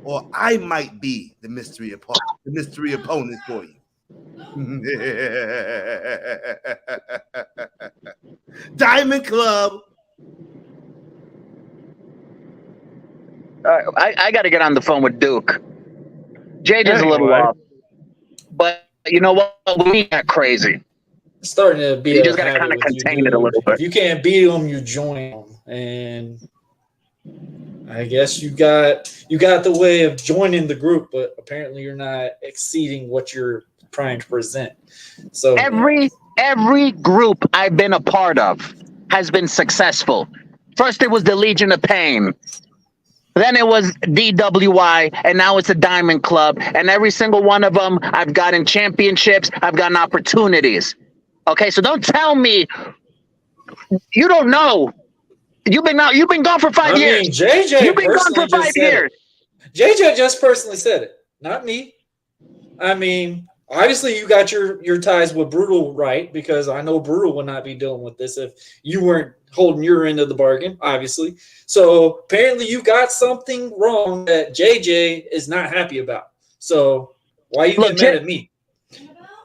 or I might be the mystery opponent for you. Diamond Club. I got to get on the phone with Duke. JJ's a little off, but you know what? We got crazy. It's starting to be. You just got to kind of contain it a little bit. If you can't beat them, you join them, and I guess you got the way of joining the group, but apparently you're not exceeding what you're trying to present. So every group I've been a part of has been successful. First, it was the Legion of Pain. Then it was DWI, and now it's a Diamond Club. And every single one of them, I've gotten championships. I've gotten opportunities. Okay, so don't tell me you don't know. You've been gone for 5 years. JJ, you've been gone for 5 years. JJ just personally said it, not me. I mean, obviously you got your ties with Brutal, right? Because I know Brutal would not be dealing with this if you weren't holding your end of the bargain, obviously. So apparently you got something wrong that JJ is not happy about. So why you get mad at me?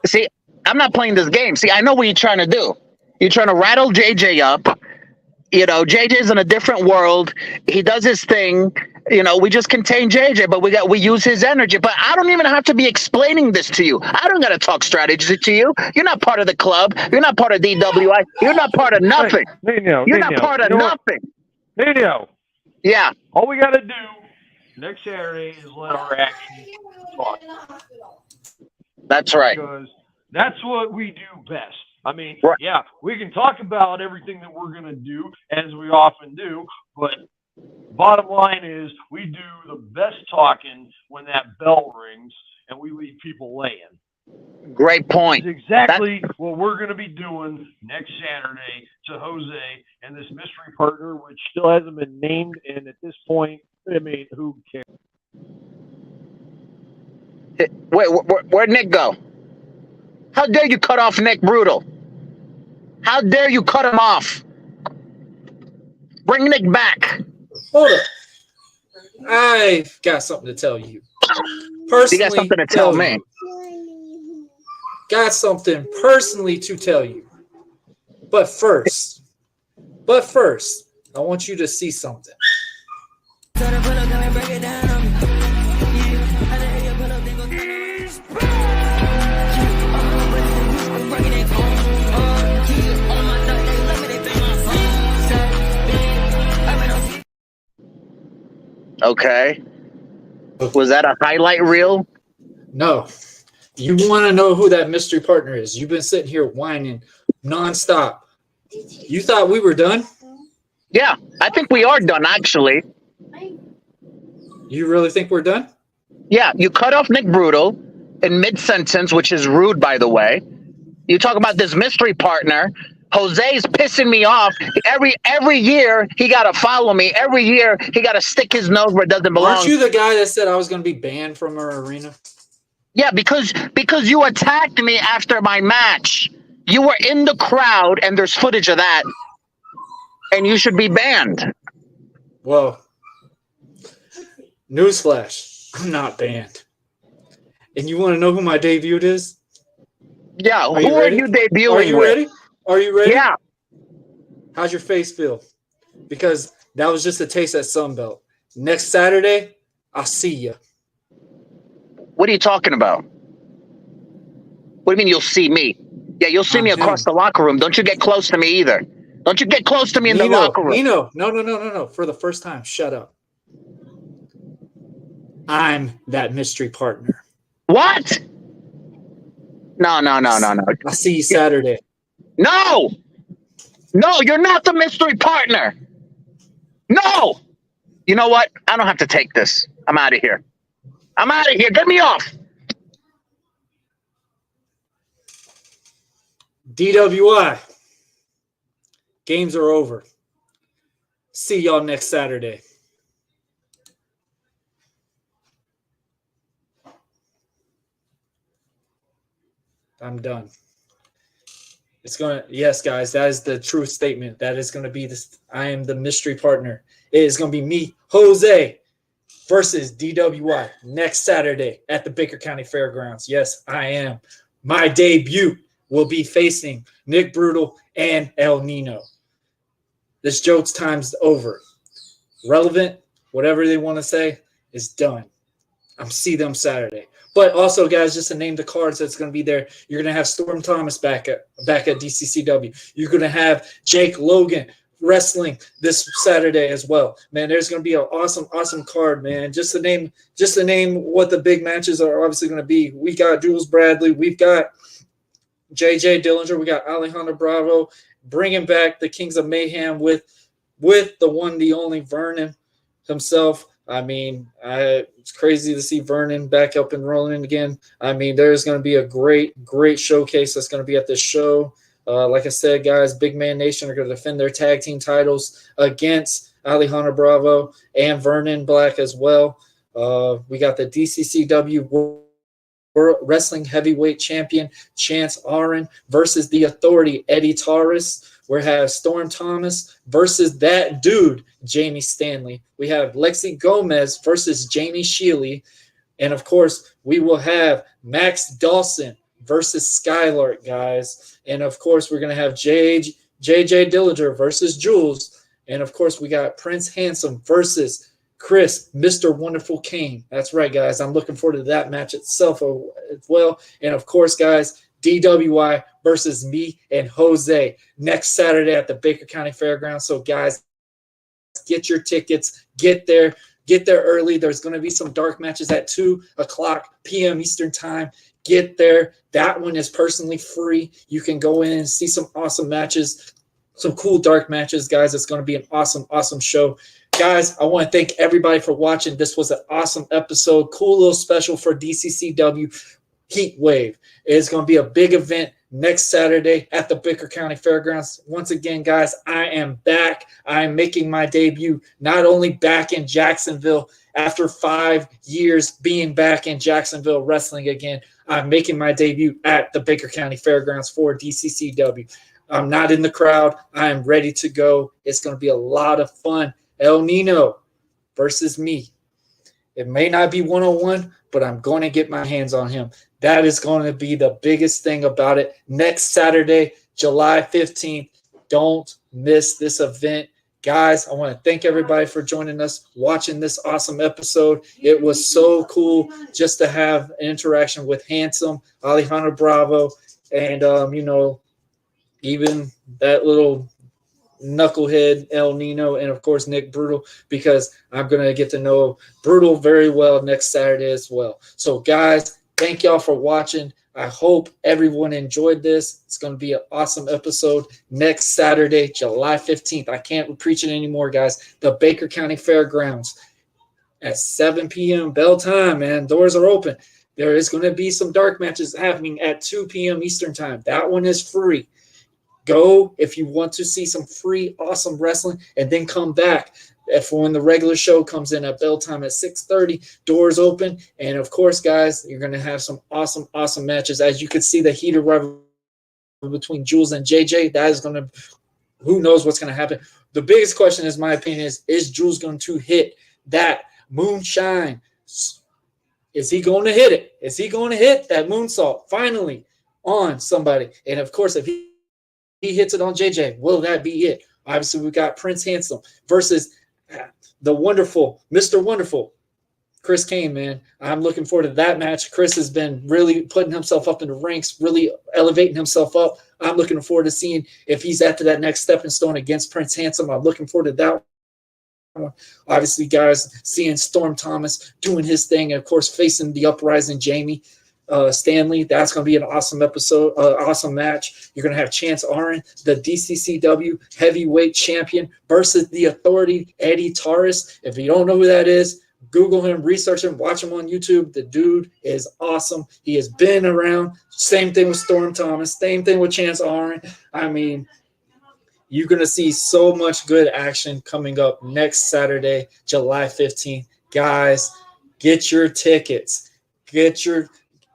See, I'm not playing this game. See, I know what you're trying to do. You're trying to rattle JJ up. You know, JJ's in a different world. He does his thing. You know, we just contain JJ, but we use his energy. But I don't even have to be explaining this to you. I don't got to talk strategy to you. You're not part of the club. You're not part of DWI. You're not part of nothing. You're not part of nothing. Nino. Yeah. All we got to do next Saturday is let our actions talk. That's right. Because that's what we do best. I mean, right. Yeah, we can talk about everything that we're going to do, as we often do, but bottom line is we do the best talking when that bell rings and we leave people laying. Great point. That's exactly what we're going to be doing next Saturday to Jose and this mystery partner, which still hasn't been named, and at this point, I mean, who cares? Wait, where'd Nick go? How dare you cut off Nick Brutal? How dare you cut him off? Bring Nick back. Hold up. I've got something to tell you. Personally, You got something to tell me. Got something personally to tell you. But first, I want you to see something. Okay. Was that a highlight reel? No. You want to know who that mystery partner is. You've been sitting here whining nonstop. You thought we were done? Yeah, I think we are done, actually. You really think we're done? Yeah, you cut off Nick Brutal in mid-sentence, which is rude, by the way. You talk about this mystery partner. Jose's pissing me off. Every year, he got to follow me. Every year, he got to stick his nose where it doesn't belong. Aren't you the guy that said I was going to be banned from our arena? Yeah, because you attacked me after my match. You were in the crowd, and there's footage of that. And you should be banned. Well, newsflash, I'm not banned. And you want to know who my debut is? Yeah, who are you debuting Are you with? ready? Are you ready? Yeah. How's your face feel? Because that was just a taste at Sunbelt. Next Saturday, I'll see you. What are you talking about? What do you mean you'll see me? Yeah, you'll see me across the locker room. Don't you get close to me either. Don't you get close to me in the locker room. Nino, no. For the first time, shut up. I'm that mystery partner. What? No. I'll see you Saturday. No, you're not the mystery partner. No. You know what? I don't have to take this. I'm out of here. Get me off. DWI. Games are over. See y'all next Saturday. I'm done. Yes, guys, that is the true statement. That is going to be this. I am the mystery partner. It is going to be me, Jose, versus DWI next Saturday at the Baker County Fairgrounds. Yes, I am. My debut will be facing Nick Brutal and El Nino. This joke's time's over. Relevant, whatever they want to say, is done. I'll see them Saturday. But also, guys, just to name the cards that's going to be there, you're going to have Storm Thomas back at DCCW. You're going to have Jake Logan wrestling this Saturday as well. Man, there's going to be an awesome card, man. Just to name what the big matches are obviously going to be. We got Jules Bradley. We've got JJ Dillinger. We got Alejandro Bravo bringing back the Kings of Mayhem with the one, the only Vernon himself. I mean, it's crazy to see Vernon back up and rolling again. I mean, there's going to be a great showcase that's going to be at this show. Like I said, guys, Big Man Nation are going to defend their tag team titles against Alejandro Bravo and Vernon Black as well. We got the DCCW World Wrestling Heavyweight Champion Chance Aaron versus the Authority Eddie Torres. We have Storm Thomas versus that dude, Jamie Stanley. We have Lexi Gomez versus Jamie Shealy. And, of course, we will have Max Dawson versus Skylark, guys. And, of course, we're going to have JJ Dillinger versus Jules. And, of course, we got Prince Handsome versus Chris, Mr. Wonderful Kane. That's right, guys. I'm looking forward to that match itself as well. And, of course, guys, DWI versus me and Jose next Saturday at the Baker County Fairgrounds. So, guys, get your tickets. Get there early. There's going to be some dark matches at 2:00 p.m. Eastern Time. Get there. That one is personally free. You can go in and see some awesome matches, some cool dark matches, guys. It's going to be an awesome show. Guys, I want to thank everybody for watching. This was an awesome episode. Cool little special for DCCW Heatwave. It's going to be a big event next Saturday at the Baker County Fairgrounds. Once again, guys, I am back. I am making my debut not only back in Jacksonville after 5 years being back in Jacksonville wrestling again. I'm making my debut at the Baker County Fairgrounds for DCCW. I'm not in the crowd. I am ready to go. It's going to be a lot of fun. El Nino, versus me. It may not be one-on-one, but I'm going to get my hands on him. That is going to be the biggest thing about it. Next Saturday, July 15th. Don't miss this event. Guys, I want to thank everybody for joining us, watching this awesome episode. It was so cool just to have an interaction with Handsome, Alejandro Bravo, and, even that little knucklehead El Nino, and of course Nick Brutal, because I'm going to get to know Brutal very well next Saturday as well. So guys, thank y'all for watching. I hope everyone enjoyed this. It's going to be an awesome episode next Saturday, July 15th. I can't preach it anymore, guys. The Baker County Fairgrounds at 7 p.m. bell time, man. Doors are open. There is going to be some dark matches happening at 2 p.m. Eastern time. That one is free. Go if you want to see some free, awesome wrestling, and then come back for when the regular show comes in at bell time at 6:30. Doors open, and of course, guys, you're going to have some awesome, awesome matches. As you can see, the heated rivalry between Jules and JJ. That is going to, who knows what's going to happen. The biggest question, is my opinion, is Jules going to hit that moonshine? Is he going to hit it? Is he going to hit that moonsault finally on somebody? And of course, if he hits it on JJ, will that be it? Obviously, we got Prince Handsome versus the wonderful Mr. Wonderful, Chris Kane, man. I'm looking forward to that match. Chris has been really putting himself up in the ranks, really elevating himself up. I'm looking forward to seeing if he's after that next stepping stone against Prince Handsome. I'm looking forward to that one. Obviously, guys, seeing Storm Thomas doing his thing, and of course, facing the uprising Jamie Stanley. That's going to be an awesome episode, awesome match. You're going to have Chance Arn, the DCCW heavyweight champion, versus the Authority, Eddie Taurus. If you don't know who that is, Google him, research him, watch him on YouTube. The dude is awesome. He has been around. Same thing with Storm Thomas. Same thing with Chance Arn. I mean, you're going to see so much good action coming up next Saturday, July 15th. Guys, get your tickets.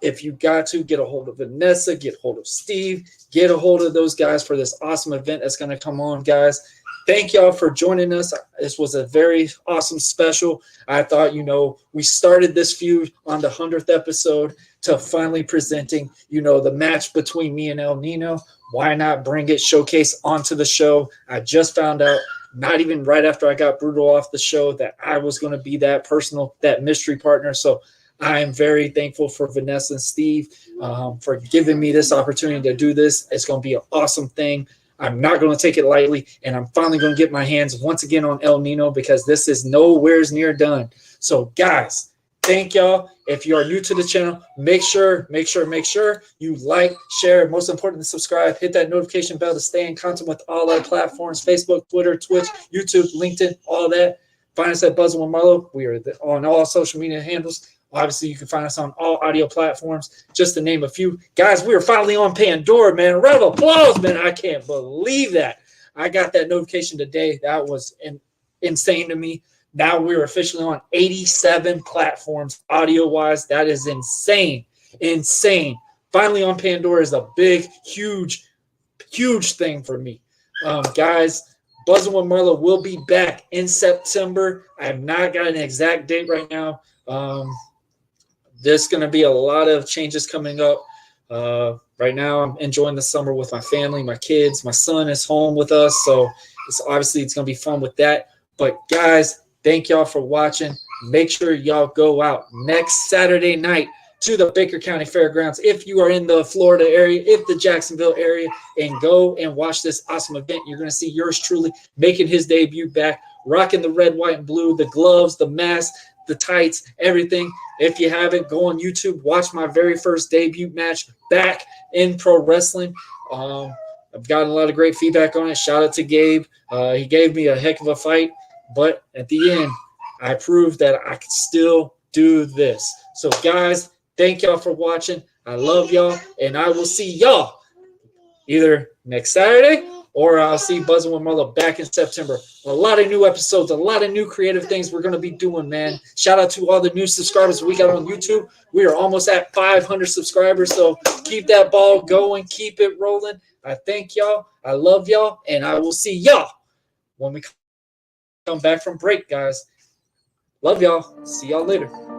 If you got to, get a hold of Vanessa, get a hold of Steve, get a hold of those guys for this awesome event that's going to come on, guys. Thank y'all for joining us. This was a very awesome special. I thought, we started this feud on the 100th episode to finally presenting, the match between me and El Nino. Why not bring it, showcase onto the show? I just found out, not even right after I got Brutal off the show, that I was going to be that mystery partner. So I am very thankful for Vanessa and Steve for giving me this opportunity to do this. It's going to be an awesome thing. I'm not going to take it lightly, and I'm finally going to get my hands once again on El Nino, because this is nowhere near done. So, guys, thank y'all. If you are new to the channel, make sure you like, share, most importantly, subscribe, hit that notification bell to stay in contact with all our platforms: Facebook, Twitter, Twitch, YouTube, LinkedIn, all that. Find us at Buzzing with Marlo. We are on all social media handles. Obviously, you can find us on all audio platforms, just to name a few. Guys, we are finally on Pandora, man. A round of applause, man. I can't believe that. I got that notification today. That was insane to me. Now we're officially on 87 platforms audio-wise. That is insane. Insane. Finally on Pandora is a big, huge thing for me. Guys, Buzzing with Marlo will be back in September. I have not got an exact date right now. There's going to be a lot of changes coming up. Right now, I'm enjoying the summer with my family, my kids. My son is home with us, so it's going to be fun with that. But, guys, thank y'all for watching. Make sure y'all go out next Saturday night to the Baker County Fairgrounds if you are in the Florida area, if the Jacksonville area, and go and watch this awesome event. You're going to see yours truly making his debut back, rocking the red, white, and blue, the gloves, the mask, the tights, everything. If you haven't, go on YouTube, watch my very first debut match back in pro wrestling. I've gotten a lot of great feedback on it. Shout out to Gabe. He gave me a heck of a fight, but at the end, I proved that I could still do this. So, guys, thank y'all for watching. I love y'all, and I will see y'all either next Saturday or I'll see Buzzing with Marlo back in September. A lot of new episodes, a lot of new creative things we're going to be doing, man. Shout out to all the new subscribers we got on YouTube. We are almost at 500 subscribers, so keep that ball going. Keep it rolling. I thank y'all. I love y'all, and I will see y'all when we come back from break, guys. Love y'all. See y'all later.